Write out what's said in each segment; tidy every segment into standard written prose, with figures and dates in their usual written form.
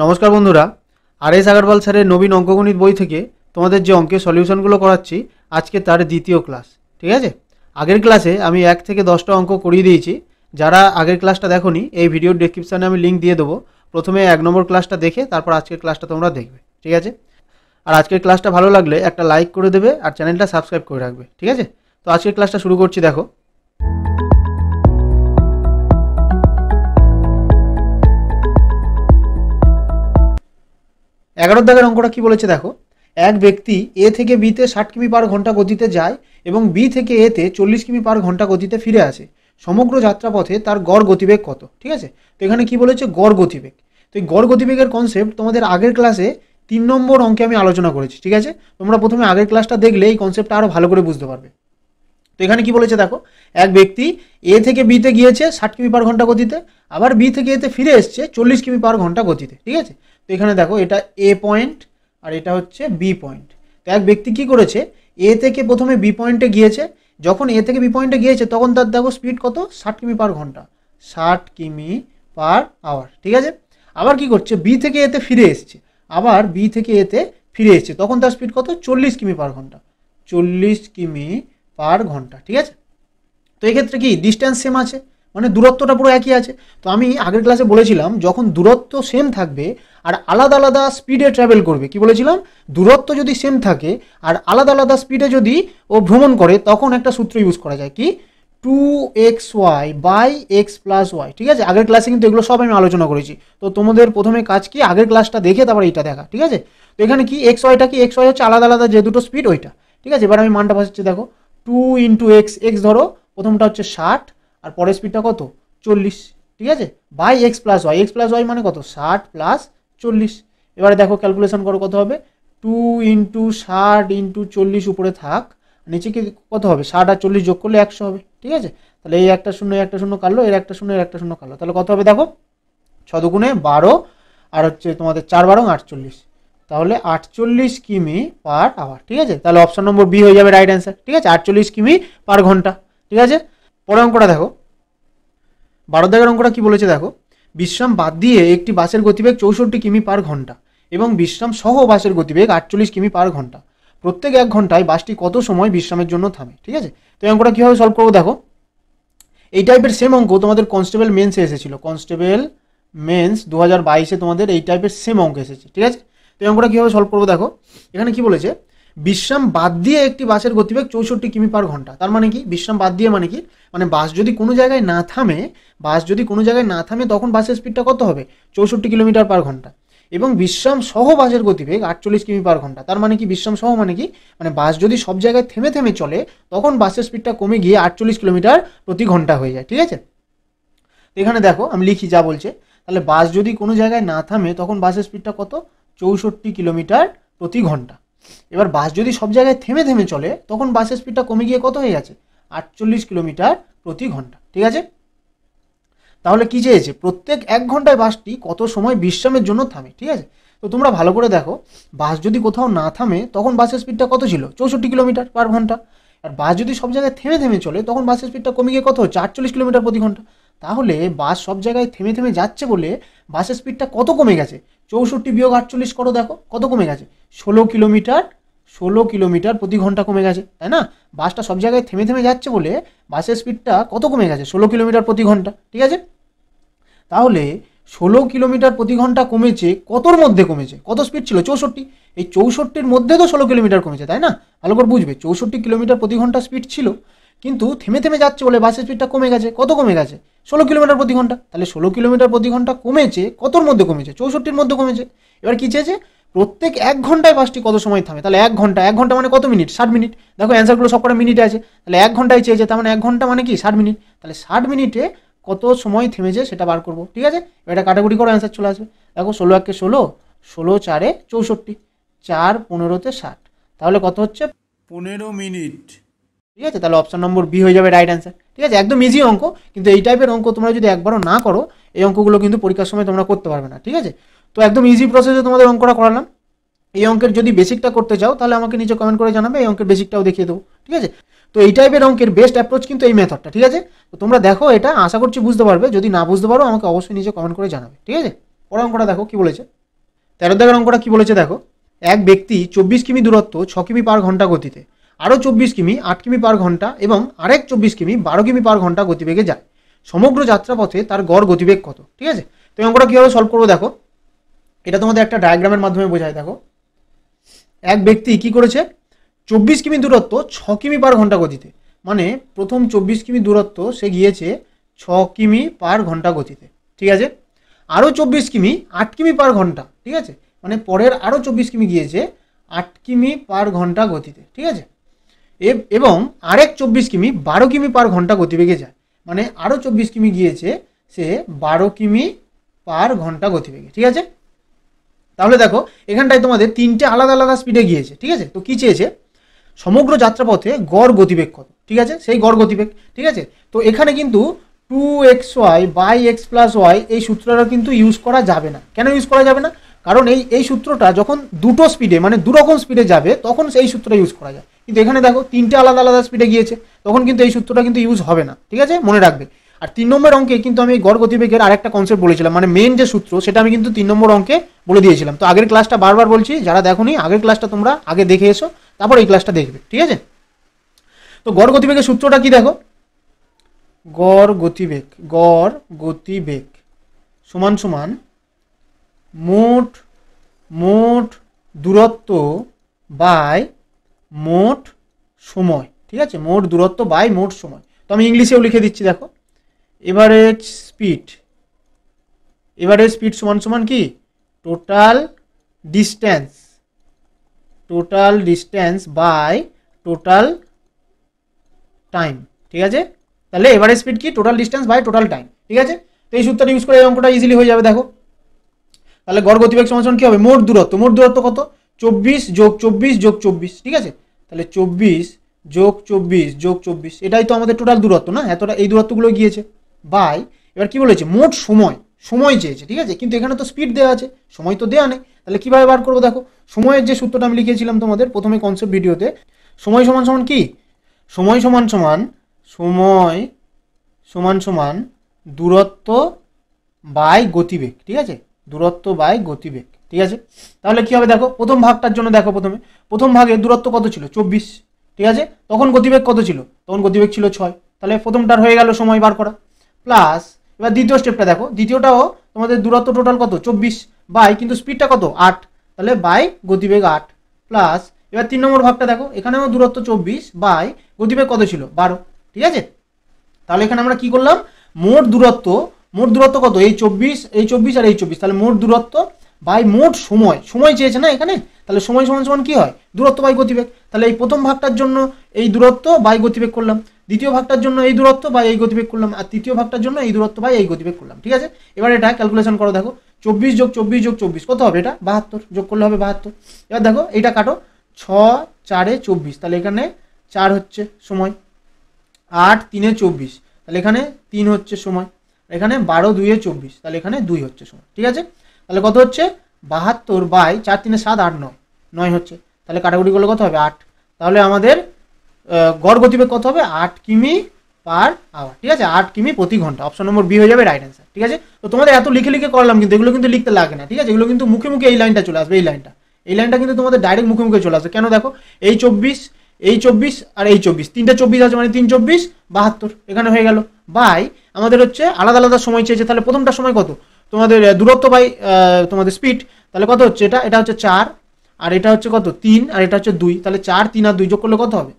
নমস্কার বন্ধুরা, আর.এস. আগরওয়াল স্যারের নবীন অঙ্কগণিত বই থেকে তোমাদের যে অঙ্কের সলিউশনগুলো করাচ্ছি আজকে তার দ্বিতীয় ক্লাস। ঠিক আছে, আগের ক্লাসে আমি 1 থেকে 10টা অঙ্ক করিয়ে দিয়েছি। যারা আগের ক্লাসটা দেখোনি এই ভিডিওর ডেসক্রিপশানে আমি লিঙ্ক দিয়ে দেবো। প্রথমে 1 নম্বর ক্লাসটা দেখে তারপর আজকের ক্লাসটা তোমরা দেখবে। ঠিক আছে, আর আজকের ক্লাসটা ভালো লাগলে একটা লাইক করে দেবে আর চ্যানেলটা সাবস্ক্রাইব করে রাখবে। ঠিক আছে, তো আজকের ক্লাসটা শুরু করছি। দেখো, 11 দাগের অঙ্কটা কি বলেছে দেখো। এক ব্যক্তি এ থেকে বিতে 60 কিমি পার ঘন্টা গতিতে যায় এবং বি থেকে এতে 40 কিমি পার ঘন্টা গতিতে ফিরে আসে। সমগ্র যাত্রাপথে তার গড় গতিবেগ কত? ঠিক আছে, তো এখানে কি বলেছে? গড় গতিবেগ। তো এই গড় গতিবেগের কনসেপ্ট তোমাদের আগের ক্লাসে 3 নম্বর অঙ্কে আমি আলোচনা করেছি। ঠিক আছে, তোমরা প্রথমে আগের ক্লাসটা দেখলে এই কনসেপ্টটা আরও ভালো করে বুঝতে পারবে। তো এখানে কি বলেছে দেখো, এক ব্যক্তি এ থেকে বিতে গিয়েছে 60 কিমি পার ঘন্টা গতিতে, আবার বি থেকে এতে ফিরে এসছে 40 কিমি পার ঘন্টা গতিতে। ঠিক আছে, তো এখানে দেখো এটা এ পয়েন্ট আর এটা হচ্ছে বি পয়েন্ট। তো এক ব্যক্তি কি করেছে, এ থেকে প্রথমে বি পয়েন্টে গিয়েছে। যখন এ থেকে বি পয়েন্টে গিয়েছে তখন তার দেখো স্পিড কত? 60 কিমি পার ঘন্টা, 60 কিমি পার আওয়ার। ঠিক আছে, আবার কি করছে, বি থেকে এতে ফিরে এসছে, আবার বি থেকে এতে ফিরে এসছে, তখন তার স্পিড কত? 40 কিমি পার ঘন্টা, 40 কিমি পার ঘন্টা। ঠিক আছে, তো এক্ষেত্রে কি ডিস্ট্যান্স সেম আছে, মানে দূরত্বটা পুরো একই আছে। তো আমি আগের ক্লাসে বলেছিলাম যখন দূরত্ব সেম থাকবে আর আলাদা আলাদা স্পিডে ট্রাভেল করবে, কি বলেছিলাম? দূরত্ব যদি সেম থাকে আর আলাদা আলাদা স্পিডে যদি ও ভ্রমণ করে তখন একটা সূত্র ইউজ করা যায়, কি? 2xy by x plus Y. ঠিক আছে, আগের ক্লাসে কিন্তু এগুলো সব আমি আলোচনা করেছি। তো তোমাদের প্রথমে কাজ কি, আগের ক্লাসটা দেখে তারপর এইটা দেখা। ঠিক আছে, তো এখানে কি এক্স ওয়াইটা কি, এক্স ওয়াই হচ্ছে আলাদা আলাদা যে দুটো স্পিড ওইটা। ঠিক আছে, এবার আমি মানটা বসাচ্ছি। দেখো 2 ইন্টু এক্স, এক্স ধরো প্রথমটা হচ্ছে 60 আর পরের স্পিডটা কত? 40। ঠিক আছে, by x plus y, x plus y মানে কত? 60 প্লাস 40। এবারে দেখো ক্যালকুলেশন করো কত হবে। 2 ইন্টু 60 ইন্টু 40 উপরে থাক, নিচে কি কত হবে? 60 আর 40 যোগ করলে 100 হবে। ঠিক আছে, তাহলে এই একটা শূন্য একটা শূন্য কাটলো, এর একটা শূন্য এর একটা শূন্য কাটলো, তাহলে কত হবে দেখো? 6 দুগুণে 12 আর হচ্ছে তোমাদের 4 12 48, তাহলে 48 কিমি পার আওয়ার। ঠিক আছে, তাহলে অপশন নম্বর বি হয়ে যাবে রাইট অ্যান্সার। ঠিক আছে, 48 কিমি পার ঘন্টা। ঠিক আছে, পরের অঙ্কটা দেখো, 12 দাগের অঙ্কটা কি বলেছে দেখো। বিশ্রাম বাদ দিয়ে একটি বাসের গতিবেগ 64 কিমি পার ঘন্টা এবং বিশ্রাম সহ বাসের গতিবেগ 48 কিমি পার ঘন্টা। প্রত্যেক 1 ঘন্টায় বাসটি কত সময় বিশ্রামের জন্য থামে? ঠিক আছে, তো এই অঙ্কটা কীভাবে সলভ করবো দেখো। এই টাইপের সেম অঙ্ক তোমাদের কনস্টেবল মেন্সে এসেছিল, কনস্টেবল মেন্স 2022-এ তোমাদের এই টাইপের সেম অঙ্ক এসেছে। ঠিক আছে, তো এই অঙ্কটা কীভাবে সলভ করবো দেখো। এখানে কি বলেছে, বিশ্রাম বাদ দিয়ে একটি বাসের গতিবেগ 64 কিমি পার ঘন্টা। তার মানে কি বিশ্রাম বাদ দিয়ে মানে কি, মানে বাস যদি কোনো জায়গায় না থামে, তখন বাসের স্পিডটা কত হবে? 64 কিলোমিটার পার ঘন্টা। এবং বিশ্রাম সহ বাসের গতিবেগ 48 কিমি পার ঘন্টা। তার মানে কি বিশ্রাম সহ মানে কি, মানে বাস যদি সব জায়গায় থেমে থেমে চলে তখন বাসের স্পিডটা কমে গিয়ে 48 কিলোমিটার প্রতি ঘন্টা হয়ে যায়। ঠিক আছে, তো এখানে দেখো আমি লিখি যা বলছে, তাহলে বাস যদি কোনো জায়গায় না থামে তখন বাসের স্পিডটা কত? 64 কিলোমিটার প্রতি ঘন্টা। এবার বাস যদি সব জায়গায় থেমে থেমে চলে তখন বাসের স্পিডটা কমে গিয়ে কত হয়ে গেছে? 48 কিলোমিটার প্রতি ঘন্টা। ঠিক আছে, তাহলে কি চেয়েছে, প্রত্যেক 1 ঘন্টায় বাসটি কত সময় বিশ্রামের জন্য থামে। ঠিক আছে, তো তোমরা ভালো করে দেখো, বাস যদি কোথাও না থামে তখন বাসের স্পিডটা কত ছিল? 64 কিলোমিটার পার ঘন্টা। আর বাস যদি সব জায়গায় থেমে থেমে চলে তখন বাসের স্পিডটা কমে গিয়ে কত হচ্ছে? 48 কিলোমিটার প্রতি ঘন্টা। তাহলে বাস সব জায়গায় থেমে থেমে যাচ্ছে বলে বাসের স্পিডটা কত কমে গেছে? 64 বিয়োগ 48 করো, দেখো কত কমে গেছে? 16 কিলোমিটার প্রতি ঘন্টা কমে গেছে, তাই না? বাসটা সব জায়গায় থেমে থেমে যাচ্ছে বলে বাসের স্পিডটা কত কমে গেছে? 16 কিলোমিটার প্রতি ঘন্টা। ঠিক আছে, তাহলে 16 কিলোমিটার প্রতি ঘন্টা কমেছে, কতর মধ্যে কমেছে? কত স্পিড ছিল? 64। এই 64-র মধ্যে তো 16 কিলোমিটার কমেছে, তাই না? ভালো করে বুঝবে, 64 কিলোমিটার প্রতি ঘন্টা স্পিড ছিল, কিন্তু থেমে থেমে যাচ্ছে বলে বাসের স্পিডটা কমে গেছে। কত কমে গেছে? 16 কিলোমিটার প্রতি ঘন্টা। তাহলে 16 কিলোমিটার প্রতি ঘন্টা কমেছে, কতর মধ্যে কমেছে? 64-র মধ্যে কমেছে। এবার কি চেয়েছে, প্রত্যেক 1 ঘন্টায় বাসটি কত সময় থামে। তাহলে 1 ঘন্টা মানে কত মিনিট? 60 মিনিট। দেখো অ্যান্সারগুলো সব কটা মিনিটে আছে, তাহলে 1 ঘন্টায় চেয়েছে, তার মানে 1 ঘন্টা মানে কি 60 মিনিট। তাহলে 60 মিনিটে কত সময় থেমেছে সেটা বার করবো। ঠিক আছে, এটা কাটাকুটি করে অ্যান্সার চলে আসবে। দেখো 16 1 16, 16 4 64, 4 15 60, তাহলে কত হচ্ছে? 15 মিনিট। ঠিক আছে, তাহলে অপশন নম্বর বি হয়ে যাবে রাইট অ্যান্সার। ঠিক আছে, একদম ইজি অঙ্ক, কিন্তু এই টাইপের অঙ্ক তোমরা যদি একবারও না করো এই অঙ্কগুলো কিন্তু পরীক্ষার সময় তোমরা করতে পারবে না। ঠিক আছে, তো একদম ইজি প্রসেসে তোমাদের অঙ্কটা করালাম। এই অঙ্কের যদি বেসিকটা করতে চাও তাহলে আমাকে নিচে কমেন্ট করে জানাবে, এই অঙ্কের বেসিকটাও দেখিয়ে দেবো। ঠিক আছে, তো এই টাইপের অঙ্কের বেস্ট অ্যাপ্রোচ কিন্তু এই মেথডটা। ঠিক আছে, তো তোমরা দেখো, এটা আশা করছি বুঝতে পারবে। যদি না বুঝতে পারো আমাকে অবশ্যই নিচে কমেন্ট করে জানাবে। ঠিক আছে, পরের অঙ্কটা দেখো কি বলেছে। 13 দাগের অঙ্কটা কি বলেছে দেখো, এক ব্যক্তি 24 কিমি দূরত্ব 6 কিমি পার ঘন্টা গতিতে, আরও 24 কিমি 8 কিমি পার ঘন্টা এবং আরেক 24 কিমি 12 কিমি পার ঘন্টা গতিবেগে যায়। সমগ্র যাত্রাপথে তার গড় গতিবেগ কত? ঠিক আছে, তো এই অঙ্কটা কীভাবে সলভ করবো দেখো, এটা তোমাদের একটা ডায়াগ্রামের মাধ্যমে বোঝায়। দেখো, এক ব্যক্তি কি করেছে, 24 কিমি দূরত্ব 6 কিমি পার ঘন্টা গতিতে, মানে প্রথম 24 কিমি দূরত্ব সে গিয়েছে 6 কিমি পার ঘন্টা গতিতে, ঠিক আছে। আরও 24 কিমি 8 কিমি পার ঘন্টা, ঠিক আছে, মানে পরের আরও 24 কিমি গিয়েছে 8 কিমি পার ঘন্টা গতিতে, ঠিক আছে। এবং আরেক 24 কিমি 12 কিমি পার ঘন্টা গতিবেগে যায়, মানে আরও 24 কিমি গিয়েছে সে 12 কিমি পার ঘন্টা গতিবেগে, ঠিক আছে। তাহলে দেখো এখানটায় তোমাদের তিনটে আলাদা আলাদা স্পিডে গিয়েছে, ঠিক আছে। তো কি চেয়েছে, সমগ্র যাত্রাপথে গড় গতিবেগ কত, ঠিক আছে, সেই গড় গতিবেগ, ঠিক আছে। তো এখানে কিন্তু 2xy by x plus Y এই সূত্রটা কিন্তু ইউজ করা যাবে না। কেন ইউজ করা যাবে না? কারণ এই সূত্রটা যখন দুটো স্পিডে মানে দুরকম স্পিডে যাবে তখন সেই সূত্রটা ইউজ করা যায়, কিন্তু এখানে দেখো তিনটে আলাদা আলাদা স্পিডে গিয়েছে, তখন কিন্তু এই সূত্রটা কিন্তু ইউজ হবে না, ঠিক আছে, মনে রাখবে। আর 3 নম্বর অঙ্কে কিন্তু আমি গড় গতিবেগের আরেকটা কনসেপ্ট বলেছিলাম, মানে মেন যে সূত্র সেটা আমি কিন্তু 3 নম্বর অঙ্কে বলে দিয়েছিলাম। তো আগের ক্লাসটা বারবার বলছি, যারা দেখোনি আগের ক্লাসটা তোমরা আগে দেখে এসো, তারপর এই ক্লাসটা দেখবে, ঠিক আছে। তো গড় গতিবেগের সূত্রটা কি দেখো, গড় গতিবেগ সমান সমান মোট দূরত্ব বাই মোট সময়, ঠিক আছে, মোট দূরত্ব বাই মোট সময়। তো আমি ইংলিশেও লিখে দিচ্ছি, দেখো, এভারেজ স্পিড সমান সমান কি, total distance by total time, ঠিক আছে। তাহলে এভারেজ স্পিড কি, total distance by total time, ঠিক আছে। তো এই সূত্রটা ইউজ করে এই অঙ্কটা ইজিলি হয়ে যাবে। দেখো তাহলে গড় গতিবেগ সমান কি হবে, মোট দূরত্ব কত, 24 যোগ 24, ঠিক আছে। তাহলে 24 যোগ 24 এটাই তো আমাদের টোটাল দূরত্ব না, এতটা এই দূরত্বগুলো গিয়েছে, বাই এবার কি বলেছে, মোট সময় চেয়েছে, ঠিক আছে, কিন্তু এখানে তো স্পিড দেওয়া আছে, সময় তো দেওয়া নেই। তাহলে কিভাবে বার করবো, দেখো সময়ের যে সূত্রটা আমি লিখেছিলাম তোমাদের প্রথমে কনসেপ্ট ভিডিওতে, সময় সমান সমান কি, সময় সমান দূরত্ব বাই গতিবেগ, ঠিক আছে, দূরত্ব বাই গতিবেগ, ঠিক আছে। তাহলে কি হবে দেখো, প্রথম ভাগটার জন্য দেখো, প্রথম ভাগে দূরত্ব কত ছিল, 24, ঠিক আছে, তখন গতিবেগ কত ছিল, তখন গতিবেগ ছিল 6, তাহলে প্রথমটার হয়ে গেল সময় বার করা, প্লাস এবার দ্বিতীয় স্টেপটা দেখো, দ্বিতীয়টাও তোমাদের দূরত্ব টোটাল কত 24 বাই কিন্তু স্পিডটা কত 8, তাহলে বাই গতিবেগ 8, প্লাস এবার 3 নম্বর ভাগটা দেখো, এখানেও দূরত্ব 24 বাই গতিবেগ কত ছিল 12, ঠিক আছে। তাহলে এখানে আমরা কি করলাম, মোট দূরত্ব কত, এই 24 আর এই 24, তাহলে মোট দূরত্ব বাই মোট সময় চেয়েছে না এখানে, তাহলে সময় সমান কি হয়, দূরত্ব বাই গতিবেগ। তাহলে এই প্রথম ভাগটার জন্য এই দূরত্ব বাই গতিবেগ করলাম, দ্বিতীয় ভাগটার জন্য এই দূরত্ব বাই এই গতিবেগ করলাম, আর তৃতীয় ভাগটার জন্য এই দূরত্ব বাই এই গতিবেগ করলাম, ঠিক আছে। এবার এটা ক্যালকুলেশন করো, দেখো 24 যোগ 24 কত হবে, এটা 72, যোগ করলে হবে 72। এবার দেখো এইটা কাটো, 6 4 24, তাহলে এখানে 4 হচ্ছে সময়, 8 3 24, তাহলে এখানে 3 হচ্ছে সময়, এখানে 12 2 24, তাহলে এখানে 2 হচ্ছে সময়, ঠিক আছে। তাহলে কত হচ্ছে, 72 বাই 4 3 7 8 9 হচ্ছে, তাহলে কাটাকুটি করলে কত হবে 8, তাহলে আমাদের গড় গতিবেগ কত হবে, 8 কিমি পার আওয়ার, ঠিক আছে, 8 কিমি প্রতি ঘন্টা, অপশন নম্বর বি হয়ে যাবে রাইট অ্যান্সার, ঠিক আছে। তো তোমাদের এত লিখে করলাম, কিন্তু এগুলো কিন্তু লিখতে লাগে না, ঠিক আছে, এগুলো কিন্তু মুখে এই লাইনটা চলে আসবে, এই লাইনটা কিন্তু তোমাদের ডাইরেক্ট মুখে চলে আসবে। কেন দেখো, এই 24 আর এই 24, তিনটা 24 আছে, মানে 3 24 72, এখানে হয়ে গেল, বাই আমাদের হচ্ছে আলাদা আলাদা সময় চেয়েছে, তাহলে প্রথমটা সময় কত, তোমাদের দূরত্ব বাই তোমাদের স্পিড, তাহলে কত হচ্ছে, এটা হচ্ছে 4, আর এটা হচ্ছে কত 3, আর এটা হচ্ছে 2, তাহলে 4 3 আর 2 যোগ করলে কত হবে,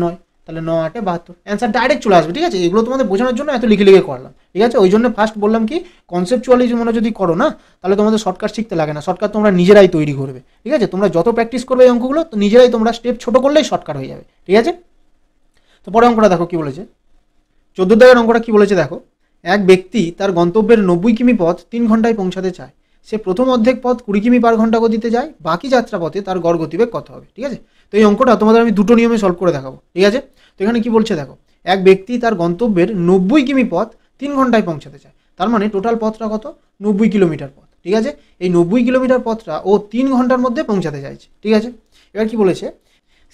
9, তাহলে 9 8 72, অ্যান্সার ডাইরেক্ট চলে আসবে, ঠিক আছে। এগুলো তোমাদের বোঝানোর জন্য এত লিখে করলাম, ঠিক আছে। ওই জন্য ফার্স্ট বললাম কি, কনসেপচুয়ালি মনে যদি করো না, তাহলে তোমাদের শর্টকাট শিখতে লাগে না, শর্টকাট তোমরা নিজেরাই তৈরি করবে, ঠিক আছে। তোমরা যত প্র্যাকটিস করবে এই অঙ্কগুলো, তো নিজেরাই তোমরা স্টেপ ছোট করলেই শর্টকাট হয়ে যাবে, ঠিক আছে। তো পরে অঙ্কটা দেখো কি বলেছে, 14 দাগের অঙ্কটা কি বলেছে দেখো, এক ব্যক্তি তার গন্তব্যের 90 কিমি পথ 3 ঘন্টায় পৌঁছাতে চায়, সে প্রথম অর্ধেক পথ 20 কিমি পার ঘন্টা গতিতে যায়, বাকি যাত্রাপথে তার গড় গতিবেগ কত হবে, ঠিক আছে। তো এই অঙ্কটা তোমাদের আমি দুটো নিয়মে সলভ করে দেখাবো, ঠিক আছে। তো এখানে কি বলছে দেখো, এক ব্যক্তি তার গন্তব্যের 90 কিমি পথ 3 ঘন্টায় পৌঁছাতে চায়, তার মানে টোটাল পথটা কত, 90 কিলোমিটার পথ, ঠিক আছে। এই 90 কিলোমিটার পথটা ও 3 ঘন্টার মধ্যে পৌঁছাতে চাইছে, ঠিক আছে। এবার কি বলেছে,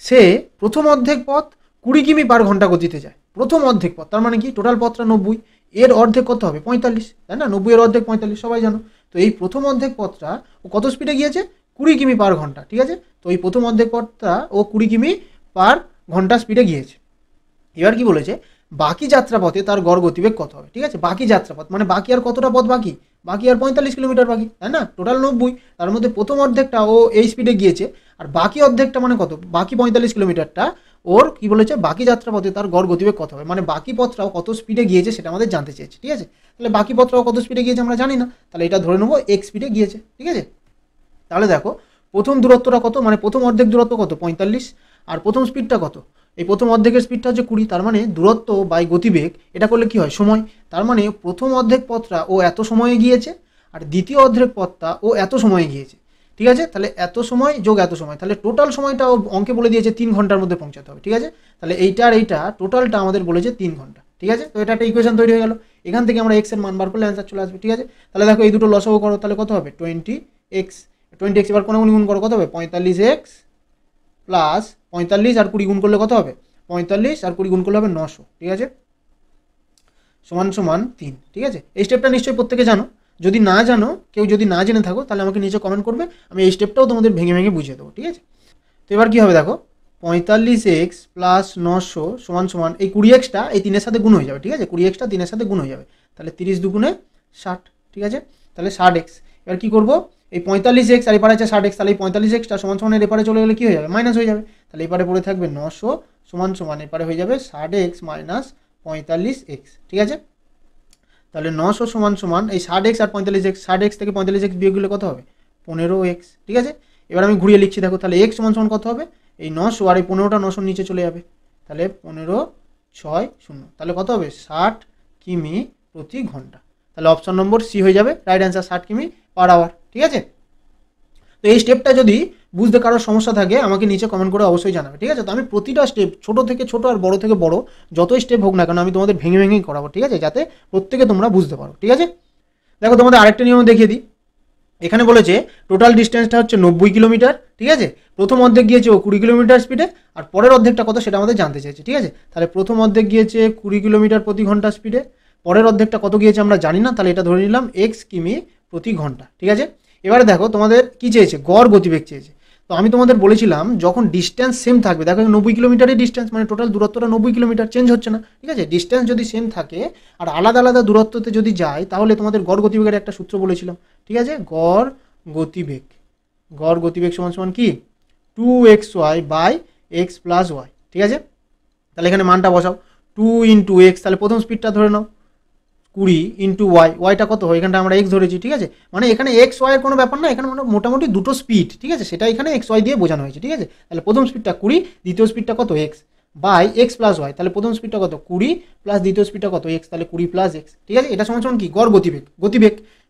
সে প্রথম অর্ধেক পথ 20 কিমি পার ঘন্টা গতিতে যায়, প্রথম অর্ধেক পথ, তার মানে কি টোটাল পথটা 90, এর অর্ধেক কত হবে 45, তাই না, 90 এর অর্ধেক 45 সবাই জানো, তো এই প্রথম অর্ধেক পথটা ও কত স্পিডে গিয়েছে? 20 কিমি পার ঘন্টা, ঠিক আছে। তো এই প্রথম অর্ধেক পথটা ও 20 কিমি পার ঘন্টা স্পিডে গিয়েছে। এবার কি বলেছে, বাকি যাত্রাপথে তার গড় গতিবেগ কত হবে, ঠিক আছে। বাকি যাত্রাপথ মানে বাকি আর কতটা পথ বাকি? বাকি আর 45 কিলোমিটার বাকি, তাই না? টোটাল 90, তার মধ্যে প্রথম অর্ধেকটা ও এই স্পিডে গিয়েছে, আর বাকি অর্ধেকটা মানে কত? বাকি 45 কিলোমিটারটা ওর কি বলেছে, বাকি যাত্রাপথে তার গড় গতিবেগ কত হবে, মানে বাকি পথটাও কত স্পিডে গিয়েছে সেটা আমাদের জানতে চেয়েছে, ঠিক আছে। তাহলে বাকি পথটাও কত স্পিডে গিয়েছে আমরা জানি না, তাহলে এটা ধরে নেবো x স্পিডে গিয়েছে, ঠিক আছে। তাহলে দেখো প্রথম দূরত্বটা কত, মানে প্রথম অর্ধেক দূরত্ব কত? 45, আর প্রথম স্পিডটা কত? এই প্রথম অর্ধেকের স্পিডটা হচ্ছে 20, তার মানে দূরত্ব বাই গতিবেগ, এটা করলে কি হয়? সময়। তার মানে প্রথম অর্ধেক পথটা ও এত সময়ে গিয়েছে, আর দ্বিতীয় অর্ধেক পথটা ও এত সময়ে গিয়েছে, ঠিক আছে। তাহলে এত সময় যোগ এত সময়, তাহলে টোটাল সময়টা ও অঙ্কে বলে দিয়েছে 3 ঘন্টার মধ্যে পৌঁছাতে হবে, ঠিক আছে। তাহলে এইটা আর এইটা টোটালটা আমাদের বলেছে 3 ঘন্টা, ঠিক আছে। তো এটা একটা ইকুয়েশন তৈরি হয়ে গেল। এখান থেকে আমরা এক্স এর মান বার করলে অ্যান্সার চলে আসবে, ঠিক আছে। তাহলে দেখো এই দুটো লসাগু করো, তাহলে কত হবে? 20x। এবার কোনাগুনি গুণ করো, কত হবে? 45x প্লাস 45 আর 20 গুণ করলে কত হবে? 45 আর 20 গুণ করলে হবে 900, ঠিক আছে, সমান সমান 3, ঠিক আছে। এই স্টেপটা নিশ্চয়ই প্রত্যেকে জানো। যদি না জানো, কেউ যদি না জেনে থাকো, তাহলে আমাকে নিচে কমেন্ট করবে, আমি এই স্টেপটাও তোমাদের ভেঙে ভেঙে বুঝিয়ে দেবো, ঠিক আছে। তো এবার কী হবে দেখো, 45x প্লাস 900 সমান সমান এই 20xটা এই 3-এর সাথে গুণ হয়ে যাবে, ঠিক আছে। 20xটা 3-এর সাথে গুণ হয়ে যাবে, তাহলে 30 দুগুণে 60, ঠিক আছে। তাহলে 60x। এবার কী করবো, এই 45x আর এপারে আছে 60x, তাহলে এই 45xটা সমান সমান এপারে চলে গেলে কী হয়ে যাবে? মাইনাস হয়ে যাবে। তাহলে এপারে পড়ে থাকবে 900 সমান সমান এপারে হয়ে যাবে 60x মাইনাস 45x, ঠিক আছে। তাহলে 900 সমান সমান এই 60x আর 45x, 60x থেকে 45x বিয়োগ দিলে কত হবে? 15x, ঠিক আছে। এবার আমি ঘুরিয়ে লিখছি দেখো, তাহলে x সমান সমান কত হবে? এই 900 আর এই 15টা 900 নিচে চলে যাবে, তাহলে 15 6 0, তাহলে কত হবে? 60 কিমি প্রতি ঘন্টা। তাহলে অপশন নম্বর সি হয়ে যাবে রাইট অ্যান্সার, 60 কিমি পার আওয়ার, ঠিক আছে। তো এই স্টেপটা যদি বুঝতে কারোর সমস্যা থাকে আমাকে নিচে কমেন্ট করে অবশ্যই জানাবে, ঠিক আছে। তো আমি প্রতিটা স্টেপ ছোট থেকে ছোট আর বড় থেকে বড় যতই স্টেপ হোক না কেন আমি তোমাদের ভেঙে ভেঙেই করাবো, ঠিক আছে, যাতে প্রত্যেকে তোমরা বুঝতে পারো, ঠিক আছে। দেখো তোমাদের আরেকটা নিয়ম দেখিয়ে দিই। এখানে বলেছে টোটাল ডিস্টেন্সটা হচ্ছে 90 কিলোমিটার, ঠিক আছে। প্রথম অর্ধেক গিয়েছে ও 20 কিলোমিটার স্পিডে, আর পরের অর্ধেকটা কত সেটা আমাদের জানতে চাইছে, ঠিক আছে। তাহলে প্রথম অর্ধেক গিয়েছে 20 কিলোমিটার প্রতি ঘন্টা স্পিডে, পরের অর্ধেকটা কত গিয়েছে আমরা জানি না, তাহলে এটা ধরে নিলাম x কিমি প্রতি ঘন্টা, ঠিক আছে। এবারে দেখো তোমাদের কি চেয়েছে? গড় গতিবেগ চেয়েছে। তো আমি তোমাদের বলেছিলাম যখন ডিস্টেন্স সেম থাকবে, দেখো 90 কিলোমিটারই ডিস্টেন্স, মানে টোটাল দূরত্বটা 90 কিলোমিটার, চেঞ্জ হচ্ছে না, ঠিক আছে। ডিস্টেন্স যদি সেম থাকে আর আলাদা আলাদা দূরত্বতে যদি যায়, তাহলে তোমাদের গড় গতিবেগের একটা সূত্র বলেছিলাম, ঠিক আছে। গড় গতিবেগ সমান সমান কি? 2xy by x plus Y, ঠিক আছে। তাহলে এখানে মানটা বসাও, 2 ইন্টু এক্স, তাহলে প্রথম স্পিডটা ধরে নাও 20 ইন্টু ওয়াই, ওয়াইটা কত হয়? এখানটা আমরা এক্স ধরেছি, ঠিক আছে। মানে এখানে এক্স ওয়াইয়ের কোনো ব্যাপার না, এখানে মোটামুটি দুটো স্পিড, ঠিক আছে, সেটা এখানে এক্স ওয়াই দিয়ে বোঝানো হয়েছে, ঠিক আছে। তাহলে প্রথম স্পিডটা 20, দ্বিতীয় স্পিডটা কত? X by x plus y, তাহলে প্রথম স্পিডটা কত? 20 প্লাস দ্বিতীয় স্পিডটা কত? এক্স, তাহলে 20 প্লাস এক্স, ঠিক আছে। এটা সমান সমান কি? গড়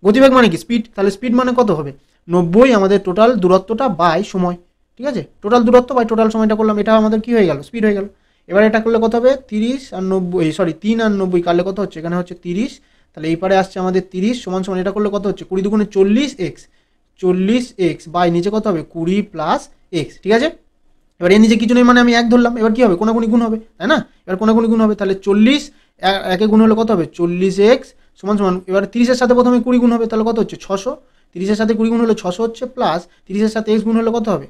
গতিবেগ মানে কি? স্পিড। তাহলে স্পিড মানে কত হবে? 90 আমাদের টোটাল দূরত্বটা বাই সময়, ঠিক আছে। টোটাল দূরত্ব বাই টোটাল সময়টা করলাম, এটা আমাদের কি হয়ে গেল? স্পিড হয়ে গেল। এবার এটা করলে কত হবে? 30 আর 90, সরি 3 আর 90 কাটলে কত হচ্ছে? এখানে হচ্ছে 30, তাহলে এই পারে আসছে আমাদের 30 সমান সমান এটা করলে কত হচ্ছে? 20 দুগুণে 40x বাই নিচে কত হবে? 20 প্লাস এক্স, ঠিক আছে। এবার এর নিচে কিছু নেই মানে আমি 1 ধরলাম, এবার কি হবে? কোনাকুনি গুণ হবে, তাই না? এবার কোনাকুনি গুণ হবে, তাহলে 40 একে গুণ হলে কত হবে? 40x সমান সমান, এবার 30-এর সাথে প্রথমে 20 গুণ হবে, তাহলে কত হচ্ছে? 600, 30-এর সাথে 20 গুণ হলে 600 হচ্ছে, প্লাস 30-এর সাথে x গুণ হলে কত হবে?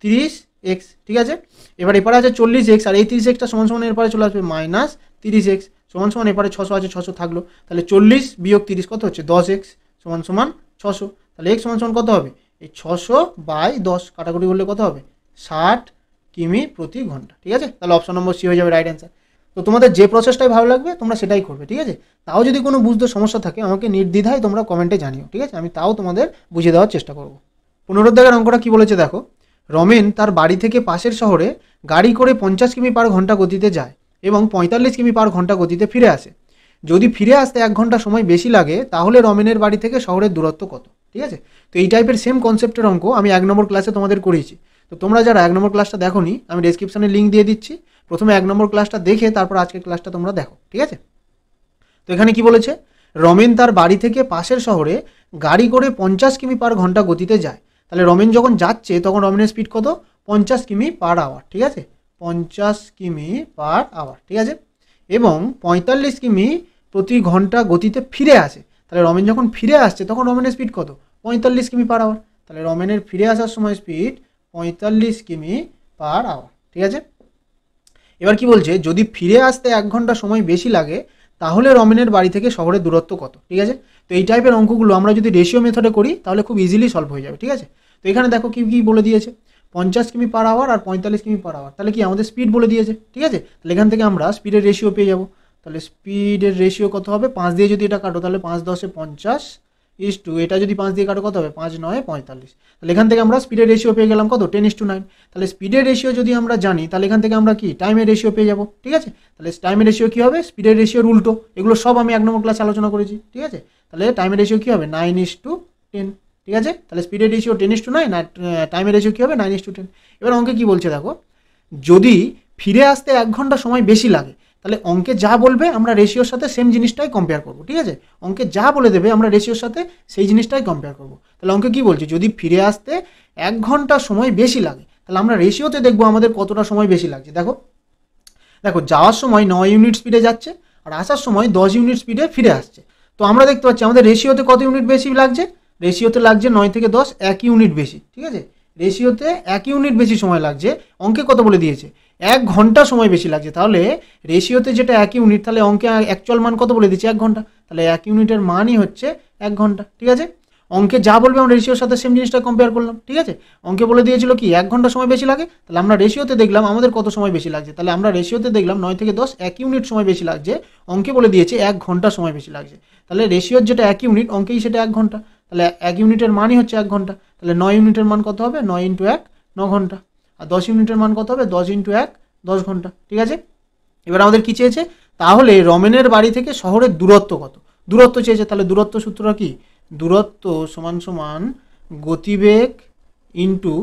30x, ঠিক আছে। এবার এপারে আছে 40x আর এই 30xটা সমান সমান এরপরে চলে আসবে মাইনাস 30x সমান সমান এপারে 600 আছে, 600 থাকলো, তাহলে 40 বিয়োগ 30 কত হচ্ছে? 10x সমান সমান 600, তাহলে x সমান সমান কত হবে? এই 600 বাই 10 কাটাকুটি করলে কত হবে? 60 কিমি প্রতি ঘন্টা, ঠিক আছে। তাহলে অপশন নম্বর সি হয়ে যাবে রাইট অ্যান্সার। তো তোমাদের যে প্রসেসটাই ভালো লাগবে তোমরা সেটাই করবে, ঠিক আছে। তাও যদি কোনো বুঝতে সমস্যা থাকে আমাকে নির্দ্বিধায় তোমরা কমেন্টে জানিও, ঠিক আছে, আমি তাও তোমাদের বুঝিয়ে দেওয়ার চেষ্টা করব। 15 দাগের অঙ্কটা কি বলেছে দেখো, রমেন তার বাড়ি থেকে পাশের শহরে গাড়ি করে 50 কিমি পার ঘন্টা গতিতে যায় এবং 45 কিমি পার ঘন্টা গতিতে ফিরে আসে। যদি ফিরে আসতে 1 ঘন্টা সময় বেশি লাগে তাহলে রমেনের বাড়ি থেকে শহরের দূরত্ব কত, ঠিক আছে। তো এই টাইপের সেম কনসেপ্টের অঙ্ক আমি 1 নম্বর ক্লাসে তোমাদের করিয়েছি। তো তোমরা যারা 1 নম্বর ক্লাসটা দেখোনি আমি ডেসক্রিপশনে লিঙ্ক দিয়ে দিচ্ছি, প্রথমে 1 নম্বর ক্লাসটা দেখে তারপর আজকের ক্লাসটা তোমরা দেখো, ঠিক আছে। তো এখানে কি বলেছে, রমেন তার বাড়ি থেকে পাশের শহরে গাড়ি করে 50 কিমি পার ঘন্টা গতিতে যায়। তাহলে রমেন যখন যাচ্ছে তখন রমেনের স্পিড কত? 50 কিমি পার আওয়ার, ঠিক আছে, 50 কিমি পার আওয়ার, ঠিক আছে। এবং 45 কিমি প্রতি ঘন্টা গতিতে ফিরে আসে। তাহলে রমেন যখন ফিরে আসছে তখন রমেনের স্পিড কত? 45 কিমি পার আওয়ার। তাহলে রমেনের ফিরে আসার সময় স্পিড 45 কিমি পার আওয়ার, ঠিক আছে। এবার কি বলছে, যদি ফিরে আসতে 1 ঘন্টা সময় বেশি লাগে তাহলে রমেনের বাড়ি থেকে শহরের দূরত্ব কত, ঠিক আছে। তো এই টাইপের অঙ্কগুলো আমরা যদি রেশিও মেথডে করি তাহলে খুব ইজিলি সলভ হয়ে যাবে, ঠিক আছে। তো এখানে দেখো কি কি বলে দিয়েছে, 50 কিমি পার আওয়ার আর 45 কিমি পার আওয়ার, তাহলে কি আমাদের স্পিড বলে দিয়েছে, ঠিক আছে। তাহলে এখান থেকে আমরা স্পিডের রেশিও পেয়ে যাবো। তাহলে স্পিডের রেশিও কত হবে, 5 দিয়ে যদি এটা কাটো তাহলে 5 10 50 ইস টু এটা যদি 5 দিয়ে কাটো কত হবে, 5 9 45। তাহলে এখান থেকে আমরা স্পিডের রেশিও পেয়ে গেলাম কত, 10:9। তাহলে স্পিডের রেশিও যদি আমরা জানি তাহলে এখান থেকে আমরা কি টাইমের রেশিও পেয়ে যাবো, ঠিক আছে। তাহলে টাইমের রেশিও কী হবে, স্পিডের রেশিওর উল্টো, এগুলো সব আমি 1 নম্বর ক্লাস আলোচনা করেছি, ঠিক আছে। তাহলে টাইমের রেশিও কী হবে, 9:10, ঠিক আছে। তাহলে স্পিডের রেশিও 10:9 না, টাইমের রেশিও কী হবে 9:10। এবার অঙ্কে কী বলছে দেখো, যদি ফিরে আসতে 1 ঘন্টা সময় বেশি লাগে তাহলে অঙ্কে যা বলবে আমরা রেশিওর সাথে সেম জিনিসটাই কম্পেয়ার করবো, ঠিক আছে। অঙ্কে যা বলে দেবে আমরা রেশিওর সাথে সেই জিনিসটাই কম্পেয়ার করবো। তাহলে অঙ্কে কী বলছে, যদি ফিরে আসতে 1 ঘন্টা সময় বেশি লাগে তাহলে আমরা রেশিওতে দেখবো আমাদের কতটা সময় বেশি লাগছে। দেখো দেখো যাওয়ার সময় 9 ইউনিট স্পিডে যাচ্ছে আর আসার সময় 10 ইউনিট স্পিডে ফিরে আসছে। তো আমরা দেখতে পাচ্ছি আমাদের রেশিওতে কত ইউনিট বেশি লাগছে, রেশিওতে লাগছে 9 থেকে 10 1 ইউনিট বেশি, ঠিক আছে। রেশিওতে 1 ইউনিট বেশি সময় লাগছে, অঙ্কে কত বলে দিয়েছে 1 ঘন্টা সময় বেশি লাগছে। তাহলে রেশিওতে যেটা 1 ইউনিট, তাহলে অঙ্কে অ্যাকচুয়াল মান কত বলে দিচ্ছে 1 ঘন্টা। তাহলে 1 ইউনিটের মানই হচ্ছে 1 ঘন্টা, ঠিক আছে। অঙ্কে যা বলবে আমরা রেশিওর সাথে সেম জিনিসটা কম্পেয়ার করলাম, ঠিক আছে। অঙ্কে বলে দিয়েছিল কি 1 ঘন্টা সময় বেশি লাগে, তাহলে আমরা রেশিওতে দেখলাম আমাদের কত সময় বেশি লাগছে। তাহলে আমরা রেশিওতে দেখলাম 9 থেকে 10 1 ইউনিট সময় বেশি লাগছে, অঙ্কে বলে দিয়েছে 1 ঘন্টা সময় বেশি লাগছে। তাহলে রেশিওর যেটা 1 ইউনিট, অঙ্কেই সেটা 1 ঘন্টা। তাহলে 1 ইউনিটের মানই হচ্ছে 1 ঘন্টা। তাহলে 9 ইউনিটের মান কত হবে, 9 × 1 9 ঘন্টা। আর 10 ইউনিটের মান কত হবে, 10 × 1 10 ঘন্টা, ঠিক আছে। এবার আমাদের কি চেয়েছে, তাহলে রমেনের বাড়ি থেকে শহরের দূরত্ব কত, দূরত্ব চেয়েছে। তাহলে দূরত্ব সূত্রটা কি, দূরত্ব সমান সমান গতিবেগ ইন্টু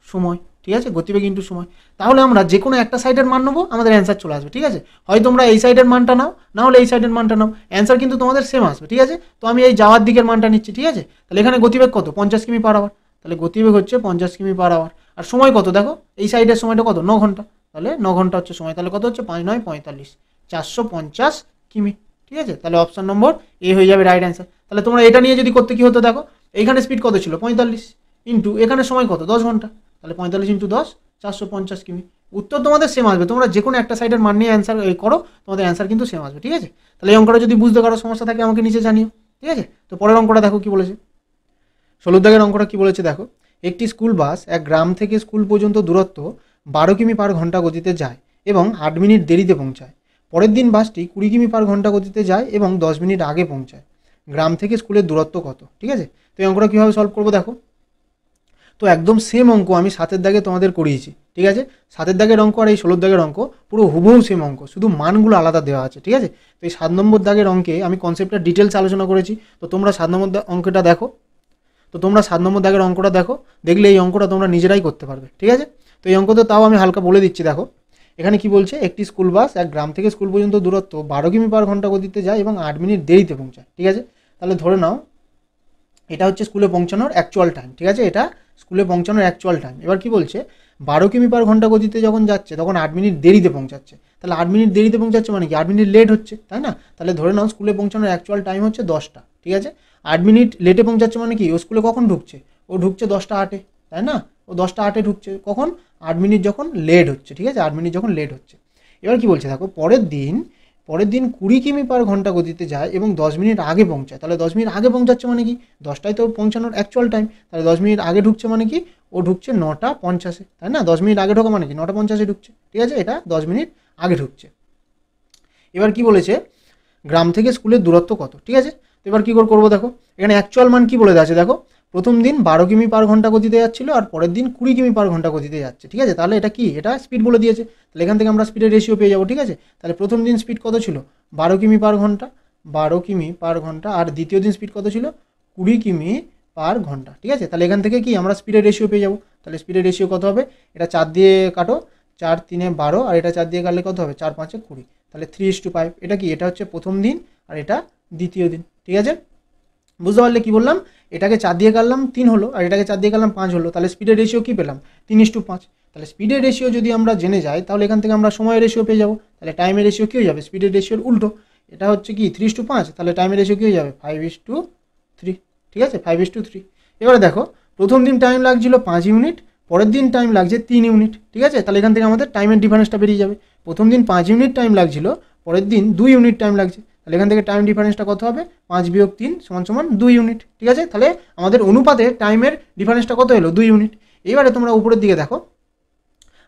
সময়, ঠিক আছে, গতিবেগ ইন্টু সময়। তাহলে আমরা যে কোনো একটা সাইডের মান নেবো, আমাদের অ্যান্সার চলে আসবে, ঠিক আছে। হয় তোমরা এই সাইডের মানটা নাও, না হলে এই সাইডের মানটা নাও, অ্যান্সার কিন্তু তোমাদের সেম আসবে, ঠিক আছে। তো আমি এই যাওয়ার দিকের মানটা নিচ্ছি, ঠিক আছে। তাহলে এখানে গতিবেগ কত, 50 কিমি পার আওয়ার। তাহলে গতিবেগ হচ্ছে 50 কিমি পার আওয়ার। আর সময় কত দেখো, এই সাইডের সময়টা কত, 9 ঘন্টা। তাহলে 9 ঘন্টা হচ্ছে সময়। তাহলে কত হচ্ছে, 5 9 45, 450 কিমি, ঠিক আছে। তাহলে অপশন নম্বর এ হয়ে যাবে রাইট অ্যান্সার। তাহলে তোমরা এটা নিয়ে যদি করতে কি হতো দেখো, এইখানে স্পিড কত ছিল 45 ইন্টু এখানে সময় কত 10 ঘন্টা, তাহলে 45 × 10 450 কিমি। উত্তর তোমাদের সেম আসবে, তোমরা যে কোনো একটা সাইডের মান নিয়ে অ্যান্সার করো, তোমাদের অ্যান্সার কিন্তু সেম আসবে, ঠিক আছে। তাহলে এই অঙ্কটা যদি বুঝতে কারো সমস্যা থাকে আমাকে নিচে জানিও, ঠিক আছে। তো পরের অঙ্কটা দেখো কি বলেছে, 16 দাগের অঙ্কটা কি বলেছে দেখো, একটি স্কুল বাস এক গ্রাম থেকে স্কুল পর্যন্ত দূরত্ব 12 কিমি পার ঘন্টা গতিতে যায় এবং 8 মিনিট দেরিতে পৌঁছায়। পরের দিন বাসটি 20 কিমি পার ঘন্টা গতিতে যায় এবং 10 মিনিট আগে পৌঁছায়। গ্রাম থেকে স্কুলের দূরত্ব কত, ঠিক আছে। তো এই অঙ্কটা কীভাবে সলভ করবো দেখো, তো একদম সেম অঙ্ক আমি 7 দাগে তোমাদের করিয়েছি, ঠিক আছে। 7 দাগের অঙ্ক আর এই 16 দাগের অঙ্ক পুরো হুবহু সেম অঙ্ক, শুধু মানগুলো আলাদা দেওয়া আছে, ঠিক আছে। তো এই 7 নম্বর দাগের অঙ্কে আমি কনসেপ্টটা ডিটেলস আলোচনা করেছি। তো তোমরা 7 নম্বর অঙ্কটা দেখো, তো তোমরা 7 নম্বর দাগের অঙ্কটা দেখো, দেখলে এই অঙ্কটা তোমরা নিজেরাই করতে পারবে, ঠিক আছে। তো এই অঙ্কতে তাও আমি হালকা বলে দিচ্ছি দেখো, এখানে কি বলছে, একটি স্কুল বাস এক গ্রাম থেকে স্কুল পর্যন্ত দূরত্ব 12 কিমি পার ঘন্টা গতিতে যায় এবং 8 মিনিট দেরিতে পৌঁছায়, ঠিক আছে। তাহলে ধরে নাও এটা হচ্ছে স্কুলে পৌঁছানোর অ্যাকচুয়াল টাইম, ঠিক আছে, এটা স্কুলে পৌঁছানোর অ্যাকচুয়াল টাইম। এবার কি বলছে, 12 কিমি পার ঘন্টা গতিতে যখন যাচ্ছে তখন 8 মিনিট দেরিতে পৌঁছাচ্ছে। তাহলে 8 মিনিট দেরিতে পৌঁছাচ্ছে মানে কি 8 মিনিট লেট হচ্ছে, তাই না। তাহলে ধরে নাও স্কুলে পৌঁছানোর অ্যাকচুয়াল টাইম হচ্ছে 10টা, ঠিক আছে। 8 মিনিট লেটে পৌঁছাচ্ছে মানে কি ও স্কুলে কখন ঢুকছে, ও ঢুকছে 10টা 8-এ, তাই না। ও 10টা 8-এ ঢুকছে কখন, 8 মিনিট যখন লেট হচ্ছে, ঠিক আছে, 8 মিনিট যখন লেট হচ্ছে। এবার কি বলছে দেখো, পরের দিন 20 কিমি পার ঘন্টা গতিতে যায় এবং 10 মিনিট আগে পৌঁছায়। তাহলে 10 মিনিট আগে পৌঁছাচ্ছে মানে কি, 10টায় তো পৌঁছানোর অ্যাকচুয়াল টাইম, তাহলে 10 মিনিট আগে ঢুকছে মানে কি ও ঢুকছে 9টা 50-এ, তাই না। 10 মিনিট আগে ঢোকা মানে কি 9টা 50-এ ঢুকছে, ঠিক আছে, এটা 10 মিনিট আগে ঢুকছে। এবার কি বলেছে, গ্রাম থেকে স্কুলের দূরত্ব কত, ঠিক আছে। তো এবার কী করবো দেখো, এখানে অ্যাকচুয়াল মান কী বলে আছে দেখো, প্রথম দিন 12 কিমি পার ঘন্টা গতিতে যাচ্ছিলো আর পরের দিন 20 কিমি পার ঘন্টা গতিতে যাচ্ছে, ঠিক আছে। তাহলে এটা কি, এটা স্পিড বলে দিয়েছে। তাহলে এখান থেকে আমরা স্পিডের রেশিও পেয়ে যাবো, ঠিক আছে। তাহলে প্রথম দিন স্পিড কত ছিল 12 কিমি পার ঘন্টা, 12 কিমি পার ঘন্টা, আর দ্বিতীয় দিন স্পিড কত ছিল 20 কিমি পার ঘন্টা, ঠিক আছে। তাহলে এখান থেকে কি আমরা স্পিডের রেশিও পেয়ে যাবো। তাহলে স্পিডের রেশিও কত হবে, এটা 4 দিয়ে কাটো, 4 3 12 আর এটা 4 দিয়ে কাটলে কত হবে, 4 5 20, তাহলে 3:5। এটা কি, এটা হচ্ছে প্রথম দিন আর এটা দ্বিতীয় দিন, ঠিক আছে। বুঝতে পারলে কি বললাম, এটাকে 4 দিয়ে কাটলাম 3 হলো আর এটাকে 4 দিয়ে কাটলাম 5 হলো, তাহলে স্পিডের রেশিও কি পেলাম 3:5। তাহলে স্পিডের রেশিও যদি আমরা জেনে যাই তাহলে এখান থেকে আমরা সময়ের রেশিও পেয়ে যাবো। তাহলে টাইমের রেশিও কী হয়ে যাবে, স্পিডের রেশিওর উল্টো। এটা হচ্ছে কি 3:5, তাহলে টাইমের রেশিও কী হয়ে যাবে 5:3, ঠিক আছে 5:3। এবারে দেখো প্রথম দিন টাইম লাগছিল 5 ইউনিট, পরের দিন টাইম লাগছে 3 ইউনিট, ঠিক আছে, তাহলে এখান থেকে আমাদের টাইমের ডিফারেন্সটা বেরিয়ে যাবে। প্রথম দিন 5 ইউনিট টাইম লাগছিল, পরের দিন 2 ইউনিট টাইম লাগছে, তাহলে এখান থেকে টাইম ডিফারেন্সটা কত হবে 5 বিয়োগ 3 সমান 2 ইউনিট, ঠিক আছে, তাহলে আমাদের অনুপাতে টাইমের ডিফারেন্সটা কত এলো 2 ইউনিট। এবারে তোমরা উপরের দিকে দেখো